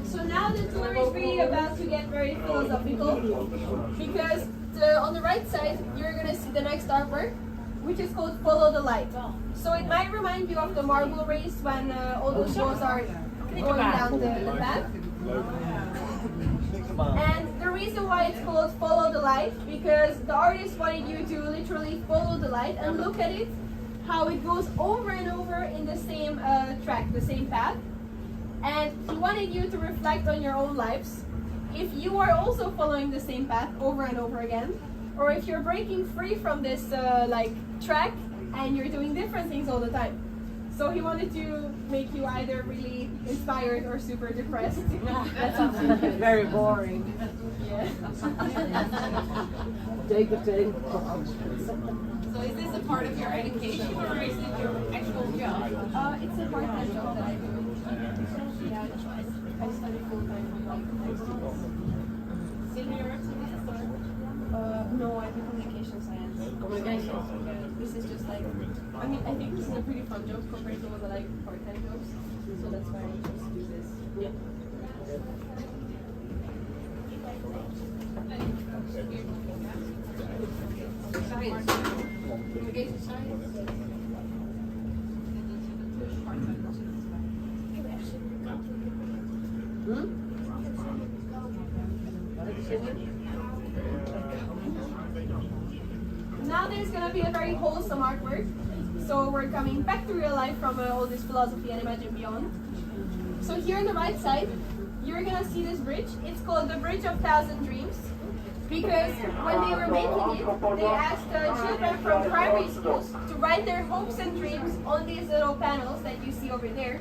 So now the tour is really about to get very philosophical because on the right side you're gonna see the next artwork, which is called Follow the Light. So it might remind you of the marble race when all those balls are going down the path. And the reason why it's called Follow the Light, because the artist wanted you to literally follow the light and look at it, how it goes over and over in the same track, the same path. And he wanted you to reflect on your own lives. If you are also following the same path over and over again, or if you're breaking free from this like track and you're doing different things all the time. So he wanted to make you either really inspired or super depressed. That sounds very boring. Yeah. Take the thing. So is this a part of your education or is it your actual job? It's a part-time job that I do. Yeah, I study full-time. Senior semester? No, I do communication science. Communication. This is just like, I mean, I think this is a pretty fun job compared to other like part-time jobs. So that's why I chose to do this. Ja. Science. Vergeet het science. Now there's gonna be a very wholesome artwork. So we're coming back to real life from all this philosophy and imagine beyond. So here on the right side, you're gonna see this bridge. It's called the Bridge of Thousand Dreams. Because when they were making it, they asked children from primary schools to write their hopes and dreams on these little panels that you see over there.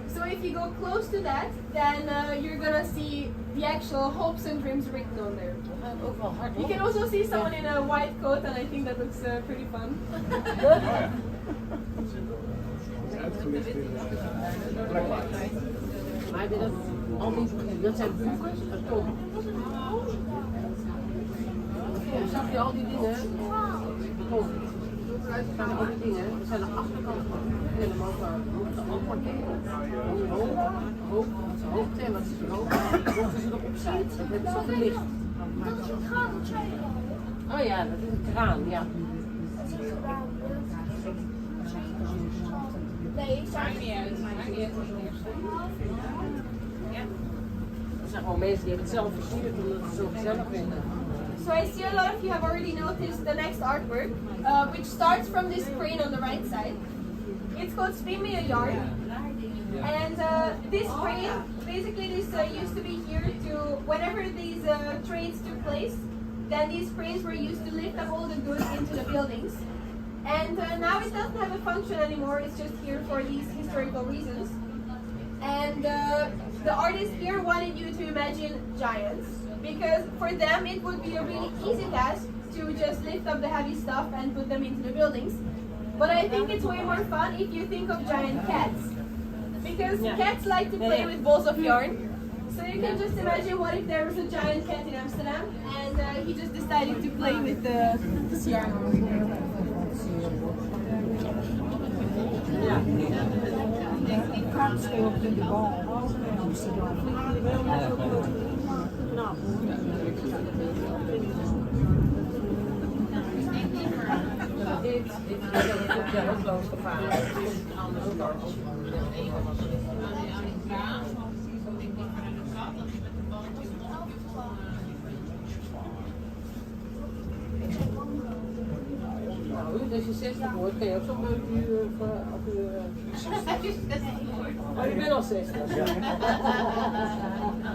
So if you go close to that, then you're gonna see the actual hopes and dreams written on there. You can also see someone in a white coat, and I think that looks pretty fun. Maar heb je dat al niet? Dat zijn boeken, dat komt. Zag je al die dingen? Kom. Er staan al die dingen. Dat zijn de achterkant van. En dan mogen ze antwoord geven. Hoog tellen, dat is hoog. Dan moeten ze erop zijn. Dat hebben ze altijd licht. Dat is een kraan, dat zei je. Oh ja, dat is een kraan, ja. Dat is een kraan. Nee, ik zei niet uit. Dat zijn gewoon mensen die hebben het zelf versierd omdat ze het zo gezellig vinden. So I see a lot of you have already noticed the next artwork, which starts from this crane on the right side. It's called Spin Me a Yarn. And this crane, basically this used to be here to, whenever these trades took place, then these cranes were used to lift up all the goods into the buildings. And now it doesn't have a function anymore, it's just here for these historical reasons. And the artist here wanted you to imagine giants, because for them it would be a really easy task to just lift up the heavy stuff and put them into the buildings. But I think it's way more fun if you think of giant cats, because cats like to play with balls of yarn. So you can just imagine what if there was a giant cat in Amsterdam and he just decided to play with this yarn. Ja. Die kat speelt in de bal in Amsterdam. Nou. Dit is ook loodsgevaarlijk. Anders dan. Nou, als je 60 wordt, kan je ook zo'n leuk uur of u... Oh, je bent al 60. Ja.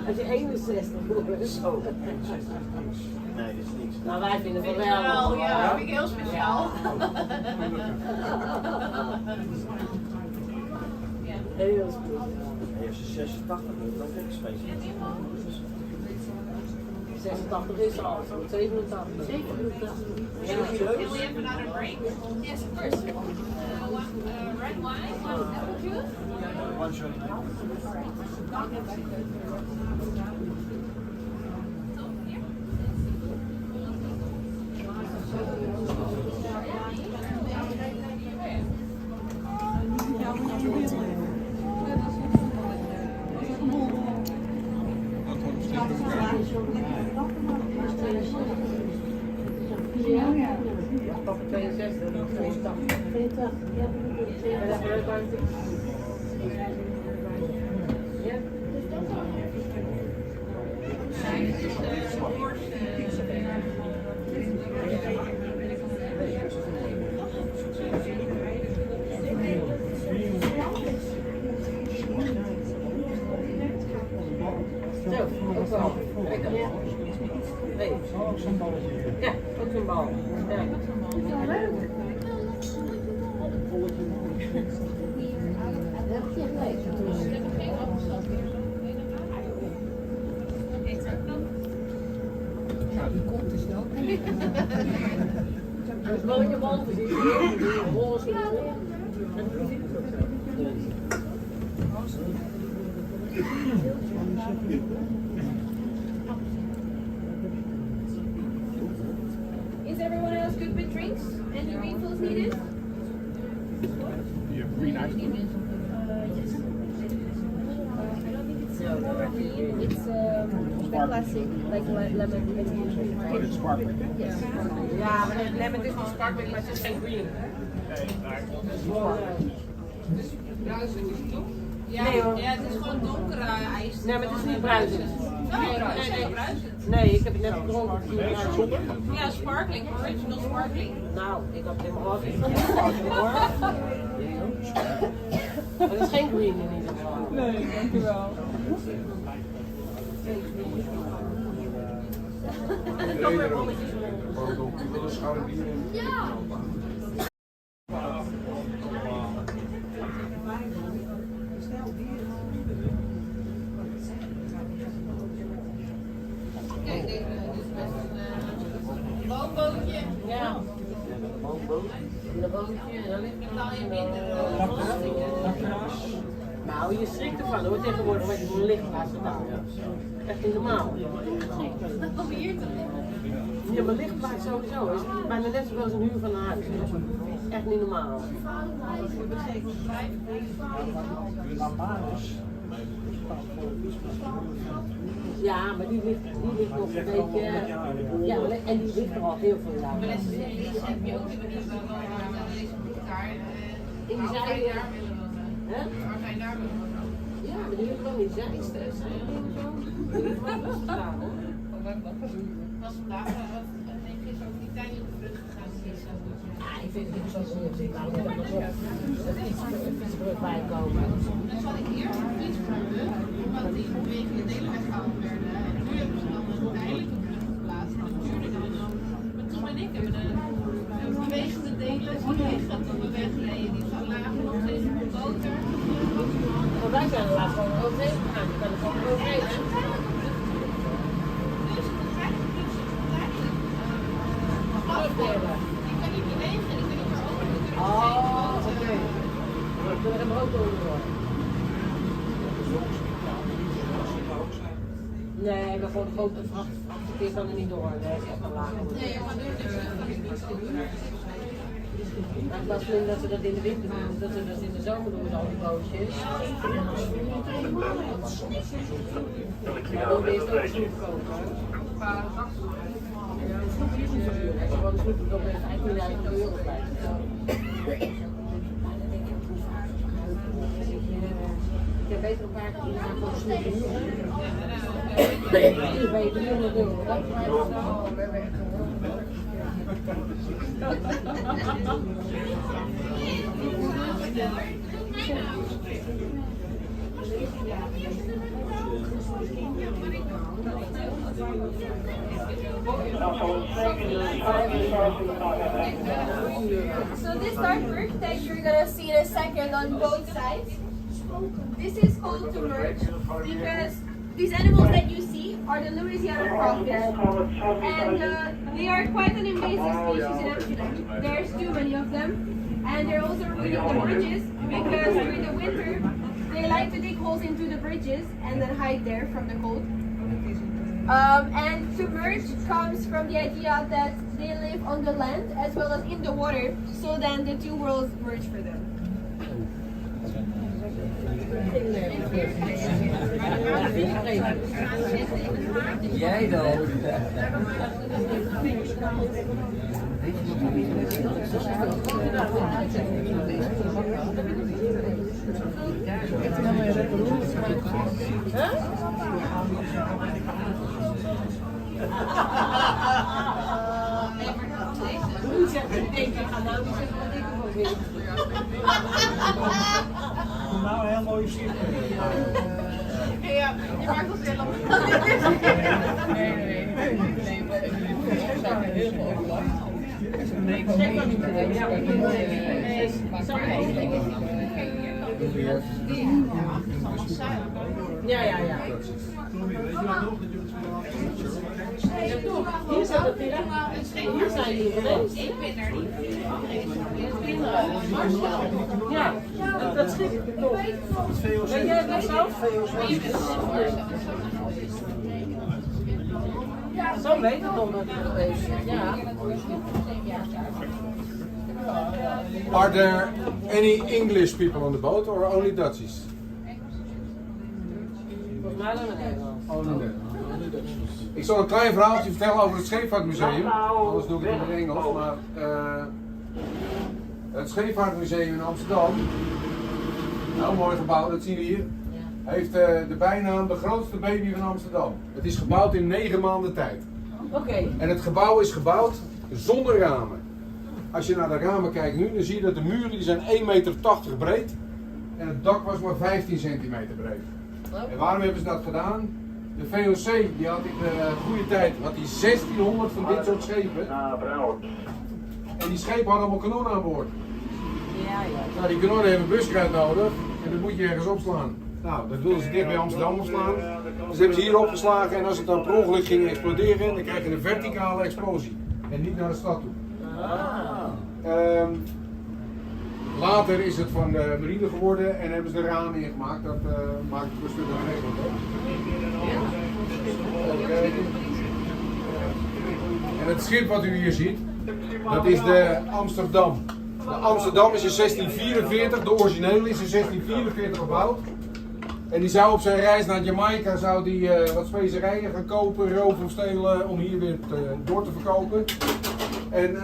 Als je 61 wordt. Zo. Nee, dat is niks. Nou, wij vinden het wel. Ja, dat vind ik heel speciaal. Heel speciaal. En als je 86 wordt, dan krijg je speciaal. 86 is al, 87. 87. Can we have another drink? Yes, of course. Red wine, apple juice. One shot. Papa 62, 82. 20, ja. En dan gebeurt buiten. Ja. Zo, ook wel. Lekker. Nee. Ja, ook zo'n bal. Ja. Ja, die komt dus wel. Dat is wel in je bal te zien. Roze. Is everyone else good with drinks? Any refills needed? You have green ice. It's the classic, like lemon. Sparkling. Yes. Ja, maar het lemon is niet sparkling, maar het is geen green. Ja, Nee, hoor. ja, het is gewoon donkere ijs. Nee, maar het is niet bruisend. Nee, bruisend. Nee, ik heb het net gedronken. Ja, sparkling, original sparkling. Nou, ik had het helemaal afgevraagd hoor. Maar het is geen green in ieder geval. Nee, dankjewel. Kijk, dit is best een woonbootje. Ja. Een bootje, en dan ligt Betaal je minder. Nou, je schrikt ervan hoor, tegenwoordig wat je voor een lichtplaats betaalt. Echt niet normaal. Om hier te liggen. Ja, maar lichtplaats sowieso is bijna net zoals een huur van een huis. Echt niet normaal. Ja, maar die ligt nog een beetje. Ja, en die ligt er al heel veel jaar. Maar als je een lease heb je ook in de wonen aan deze elkaar. In die zijde. Hè? Waar ga je daar mee? Ja, maar die ligt gewoon in zijste. Die ligt wel best gedaan hoor. Was vandaag gisteren ook die tijdelijke vlucht gegaan. Ja, ik vind het zo goed. Ik hou er nog op. Dat er iets terug bij komen. Dan zal ik eerst een fiets voeren, omdat die vanwege de delen weggehaald werden. En nu hebben ze dan een tijdelijke vlucht geplaatst. En dat duurde dan. Maar toen ben ik hebben de bewegende delen die liggen toen we wegreden. Die lagen nog steeds op de boter. Maar wij zijn er laatst gewoon overheen gegaan. Je kan er gewoon overheen. Dus het is eigenlijk dus tijdelijk. Ik kan niet bewegen, ik kan niet meer over. Oh, oké. We hebben hem ook door. Nee, maar gewoon de grote vrachtverkeer kan er niet door. Nee, dat is echt een laag. Nee, maar nu is Maar het was slim dat ze dat in de winter doen, dat ze dat in de zomer doen met al die bootjes. Maar dan is het ook snoep kopen. Als je gewoon de snoep op met 15.000 euro krijgt. Ik heb beter een paar keer gedaan voor de snoep huren. Hier ben je 300 euro. Dat krijg je zo. So this artwork that you're gonna see in a second on both sides, this is called to merge because these animals that you see are the Louisiana crawfish, and they are quite an invasive species in Amsterdam. There's too many of them, and they're also ruining the bridges because during the winter they like to dig holes into the bridges and then hide there from the cold. And to merge comes from the idea that they live on the land as well as in the water, so then the two worlds merge for them. Jij dan? Niet zeggen, ik denk, ik ga nou niet zeggen wat ik ervan vind. Nou, een heel mooie shit. Ja, je maakt ons heel op. Ja, ja, ja. Hier zijn de piraten. Hier zijn jullie geweest. Ik ben er niet geweest. Ja, dat schrik ik me toch. Ben jij dat zelf? Zo weet het nog dat het geweest is. Ja. Are there any English people on the boat or only Dutchies? Maar dan in Nederland. Oh, in Nederland. Ik zal een klein verhaaltje vertellen over het Scheepvaartmuseum. Anders doe ik het in het Engels. Maar het Scheepvaartmuseum in Amsterdam, nou mooi gebouw, dat zien we hier, heeft de bijnaam de grootste baby van Amsterdam. Het is gebouwd in 9 maanden tijd. Oké. En het gebouw is gebouwd zonder ramen. Als je naar de ramen kijkt nu, dan zie je dat de muren die zijn 1,80 meter breed. En het dak was maar 15 centimeter breed. En waarom hebben ze dat gedaan? De VOC die had in de goede tijd had die 1600 van dit soort schepen. En die schepen hadden allemaal kanonnen aan boord. Ja. Nou, die kanonnen hebben buskruid nodig en dat moet je ergens opslaan. Nou, dat wilden ze dicht bij Amsterdam opslaan. Dus hebben ze hier opgeslagen en als het dan per ongeluk ging exploderen, dan krijg je een verticale explosie. En niet naar de stad toe. Later is het van de marine geworden en hebben ze de ramen ingemaakt. Dat maakt het een stuk geregeld. En het schip wat u hier ziet, dat is de Amsterdam. De Amsterdam is in 1644, de originele is in 1644 gebouwd. En die zou op zijn reis naar Jamaica wat specerijen gaan kopen, roven of stelen om hier weer door te verkopen. En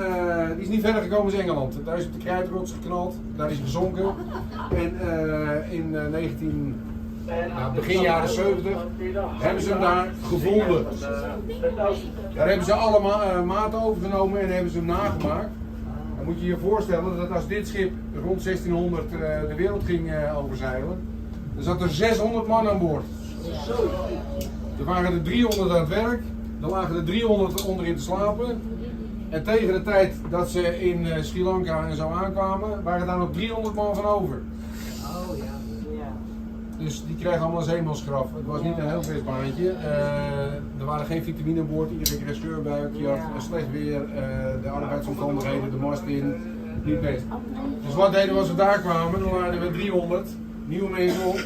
die is niet verder gekomen als Engeland. Daar is op de kruidrots geknald, daar is gezonken. En in begin jaren 70 hebben ze hem daar gevonden. Daar hebben ze alle maten overgenomen en hebben ze hem nagemaakt. Dan moet je je voorstellen dat als dit schip rond 1600 de wereld ging overzeilen, dan zat er 600 man aan boord. Er waren er 300 aan het werk, er lagen er 300 onderin te slapen. En tegen de tijd dat ze in Sri Lanka en zo aankwamen, waren daar nog 300 man van over. Oh ja. Dus die kregen allemaal een zeemansgraf. Het was niet een heel best baantje. Er waren geen vitamine aan boord, iedereen kreeg scheurbuik, je had slecht weer, de arbeidsomstandigheden, de mast in, niet best. Dus wat deden we als we daar kwamen? Dan waren er 300 nieuwe mensen op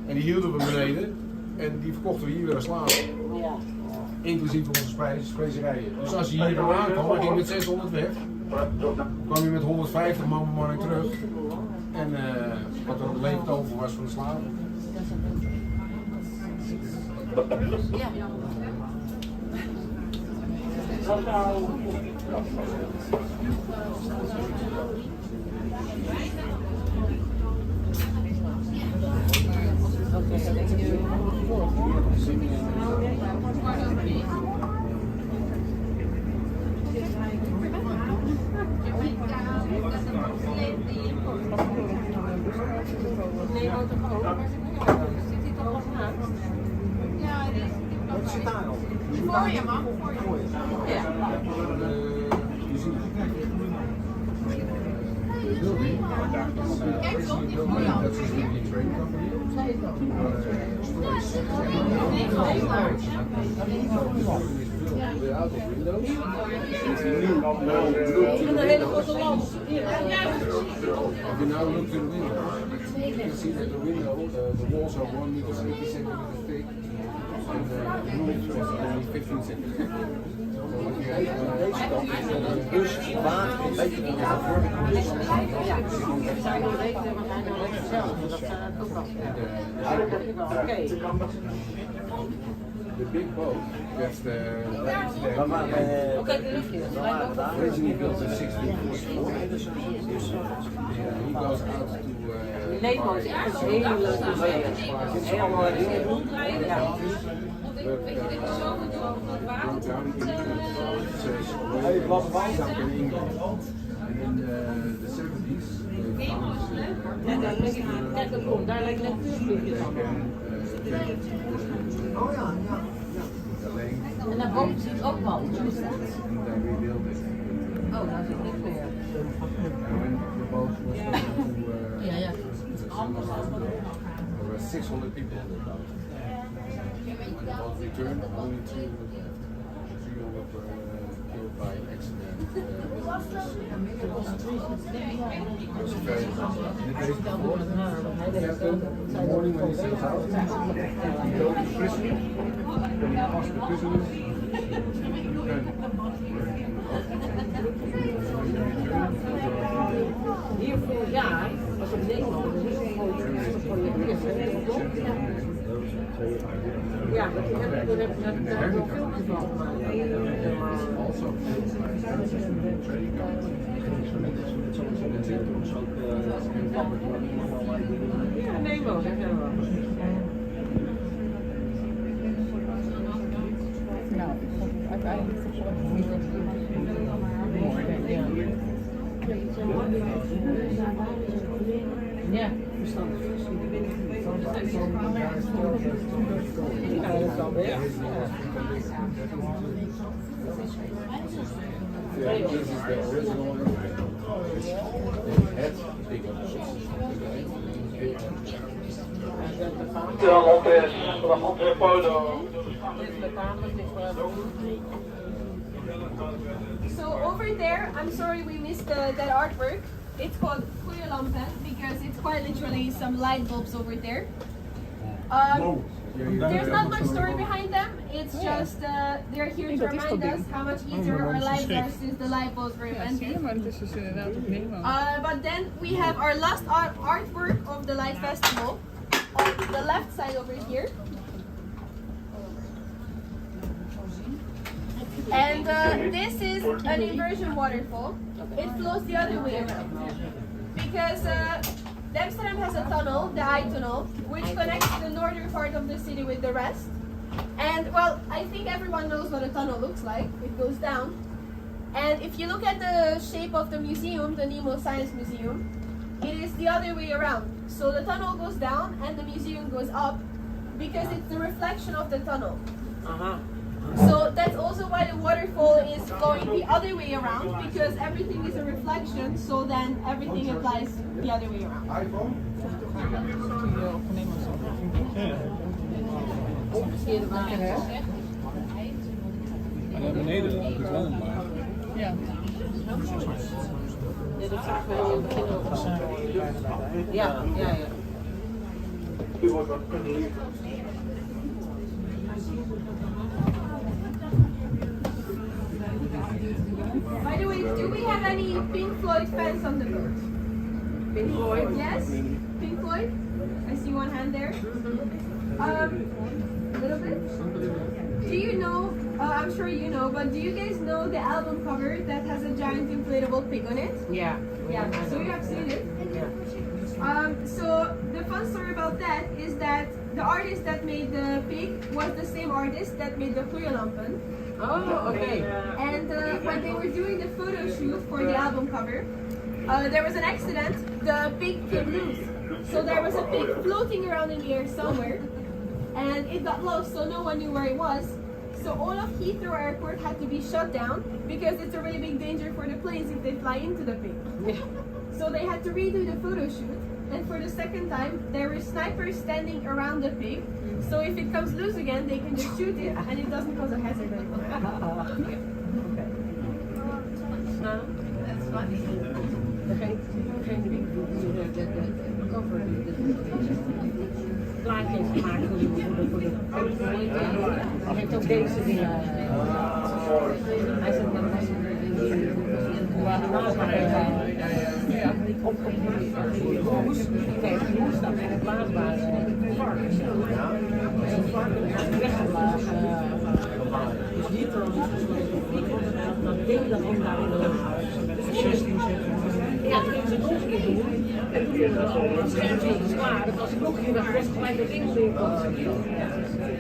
en die hielden we beneden en die verkochten we hier weer als slaven. Inclusief onze specerijen. Dus als je hier aankwam, dan ging je met 600 weg. Kwam je met 150 man bemanning terug. En wat er levend over was van de slaven. Wat zit daar al? Voor je, man. Voor je. Ja. Kijk eens op, die voor je. Dat is die train company. Without the windows. En een hele grote lamp. If you now look to the window, you can see that the window, the walls are 1 meter 80 centimeters thick, and the roof is only 15 centimeters. Deze kant is dan een bus, water, een beetje in de vorm van een bus. Ja, dat zijn we weten, want hij nou lekker zelf. Dat zijn ook wel. Oké. The big boat, that's the Kijk, de luchtje. originally built in 1644. Dus he goes out to Nederland is echt een hele leuke museum. Heel mooi. Ja. Hey, wat was in England? And in the 70s, Kijk, dat komt. Daar lijkt net vuurvliegjes aan. Oh ja. En daar boven zit ook wel. and they rebuilt it. Oh, daar zit niks meer. And when the boat was going to Ja. there were 600 people on the boat. When the boat returned, only 300 killed by accident. It was very in the days before, in the morning when he sails out, he goes to prison, then he asks the prisoners, Hier vorig jaar was het Nederland een heel groot voor je Ja, daar heb ik daar nog filmpjes van gemaakt. Ja, nee, wel, dat zijn wel. Nou, ik vond het uiteindelijk toch wel mooi. Ja, verstandig. Ja, dat kan wel. Ja. So over there, I'm sorry we missed that artwork. It's called goede lampen because it's quite literally some light bulbs over there. There's not much story behind them. It's just they're here to remind us how much easier our lives are since the light bulbs were invented. But then we have our last artwork of the Light Festival on the left side over here. And this is an inversion waterfall. It flows the other way around. Because Amsterdam has a tunnel, the I tunnel, which connects the northern part of the city with the rest. And well, I think everyone knows what a tunnel looks like. It goes down. And if you look at the shape of the museum, the Nemo Science Museum, it is the other way around. So the tunnel goes down and the museum goes up because it's the reflection of the tunnel. So that's also why the waterfall is going the other way around, because everything is a reflection, so then everything applies the other way around. Omgekeerde wagen, hè? Maar naar beneden dan is wel een laag. Ja. Ja, dat zagen we in het begin ook. Ja. By the way, do we have any Pink Floyd fans on the boat? Pink Floyd? Yes? Pink Floyd? I see one hand there. A little bit. Do you know, I'm sure you know, but do you guys know the album cover that has a giant inflatable pig on it? Yeah. Yeah, so you have seen it. Yeah. So the fun story about that is that the artist that made the pig was the same artist that made the goede lampen. Oh, okay. And when they were doing the photo shoot for the album cover, there was an accident. The pig came loose. So there was a pig floating around in the air somewhere, and it got lost, so no one knew where it was. So all of Heathrow Airport had to be shut down because it's a really big danger for the planes if they fly into the pig. So they had to redo the photo shoot, and for the second time, there were snipers standing around the pig. So if it comes loose again, they can just shoot it, and it doesn't cause a hazard anymore. That's funny. Degene die de cover, plaatjes gemaakt voor de hij heeft ook deze dingen. Hij zit met op die hoes. Kijk, die hoes staat in het blaasbare vark. Zo'n vark is weggelaten. Dus niet dat ding dat hem daar in de lucht houdt. Ja, toen gingen ze het nog een keer doen. En toen gingen we zo het schermpje te zwaar. Dat als ik nog een keer dacht, was gelijk de ding erin kwam.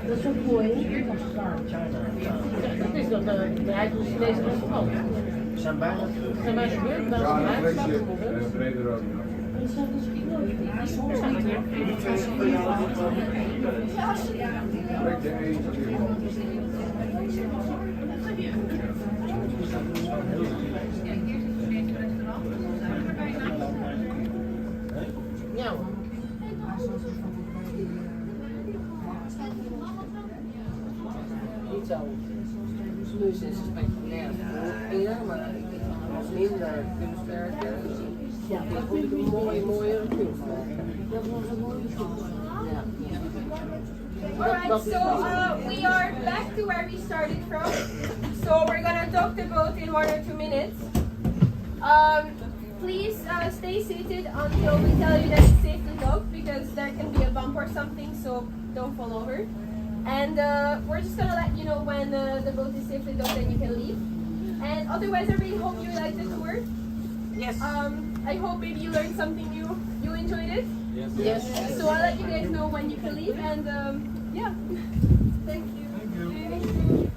Dat is zo mooi. Dat is dat hij toen Chinese restaurant. Zijn bijna Zijn wij gebeurd? Dat is Ja, een een uitslag beetje geworden. breder ook. Dat is misschien wel. Die soms zijn er. Trek je één keer. Ja hoor. Niet zo. Dus is spectaculair. Ja, maar als minder kunstwerken. Ja, dat vond ik een mooie kunstwerk. Dat was een mooie kunstwerk. Ja. Alright, so we are back to where we started from. So we're gonna dock the boat in 1 or 2 minutes. Please stay seated until we tell you that it's safe to dock, because there can be a bump or something. So don't fall over. And we're just gonna let you know when the boat is safely docked and you can leave. And otherwise, I really hope you liked the tour. Yes. I hope maybe you learned something new. You enjoyed it? Yes. So I'll let you guys know when you can leave. And yeah, thank you. Thank you.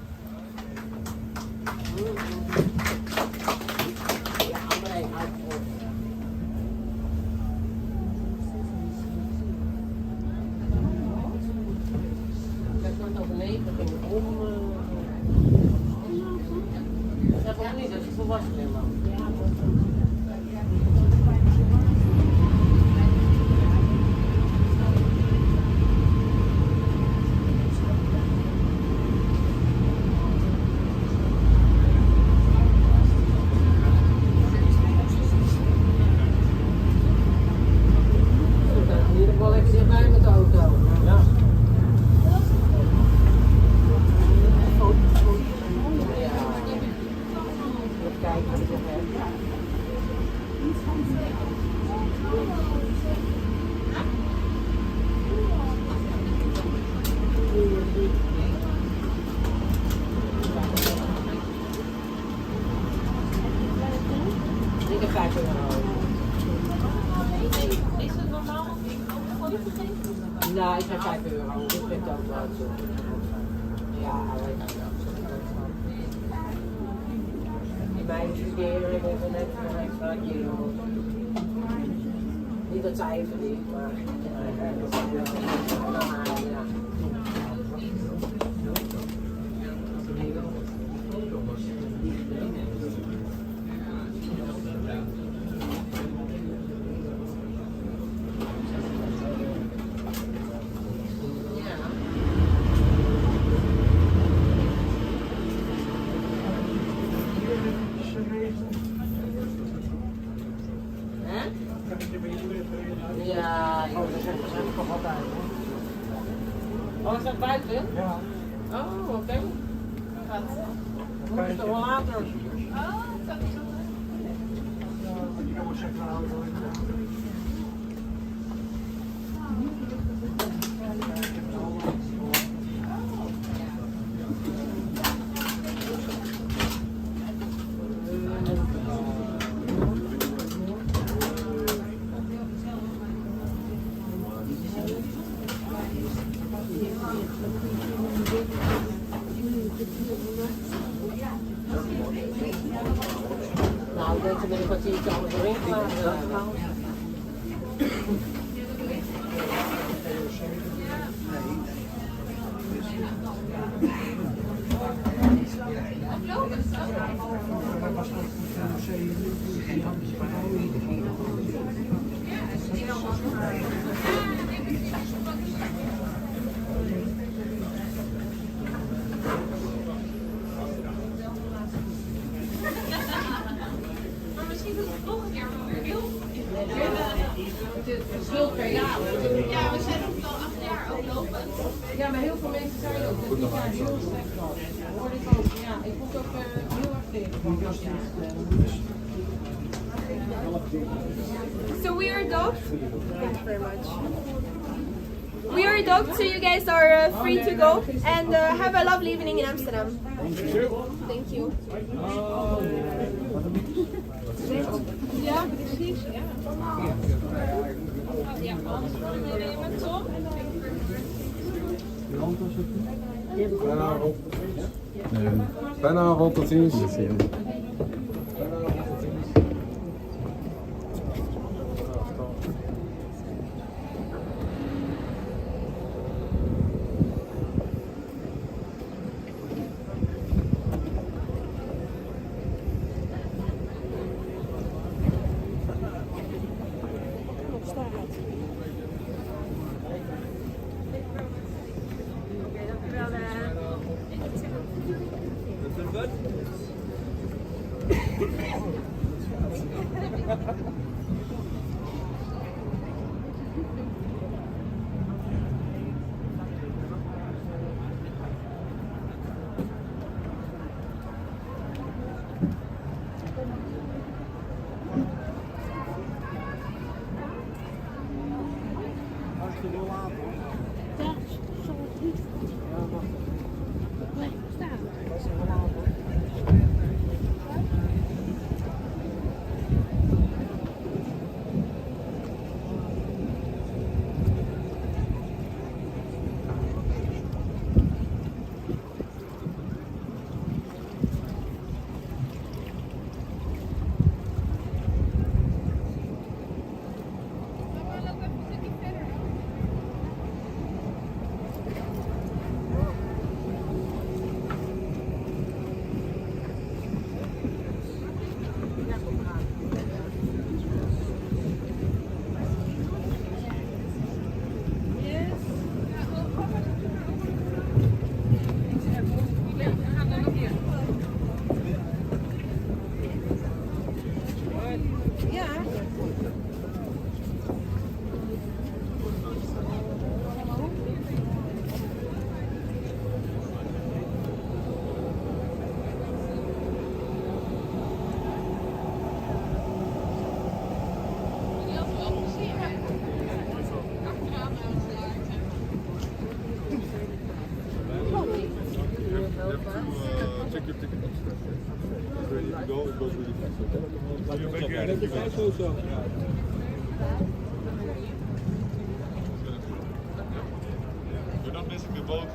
Ik heb 5 euro. Is het normaal om fooi te geven? Nou, ik heb 5 euro. Ik vind het ook wel zo. Ja, die meiden studeren, ik heb net een extra kilo. Niet dat zij even verdient, maar dat is wel ja. Ja, dat zeg ik toch altijd. Oh, is dat buiten? Ja. Oh, oké. Dat is toch wel later. Oh, kan niet zo. Die jongens zeggen nou, Nou, ik denk dat met een kwartiertje alles erin gelaten. Maar misschien doe ik het volgende keer wel weer heel. Het verschil per jaar. Ja, we zijn ook al 8 jaar ook lopen. Ja, maar heel veel mensen zeiden ook dat dit jaar heel slecht was. Dat hoorde ik ook. Ja, ik vond het ook heel erg tegen. So we are docked. Thank you very much. We are docked, so you guys are free to go and have a lovely evening in Amsterdam. Thank you. Ja, precies. Ja. Ja, alles voor de nemen, toch? Fijne avond, tot ziens. Dan mis ik de boot.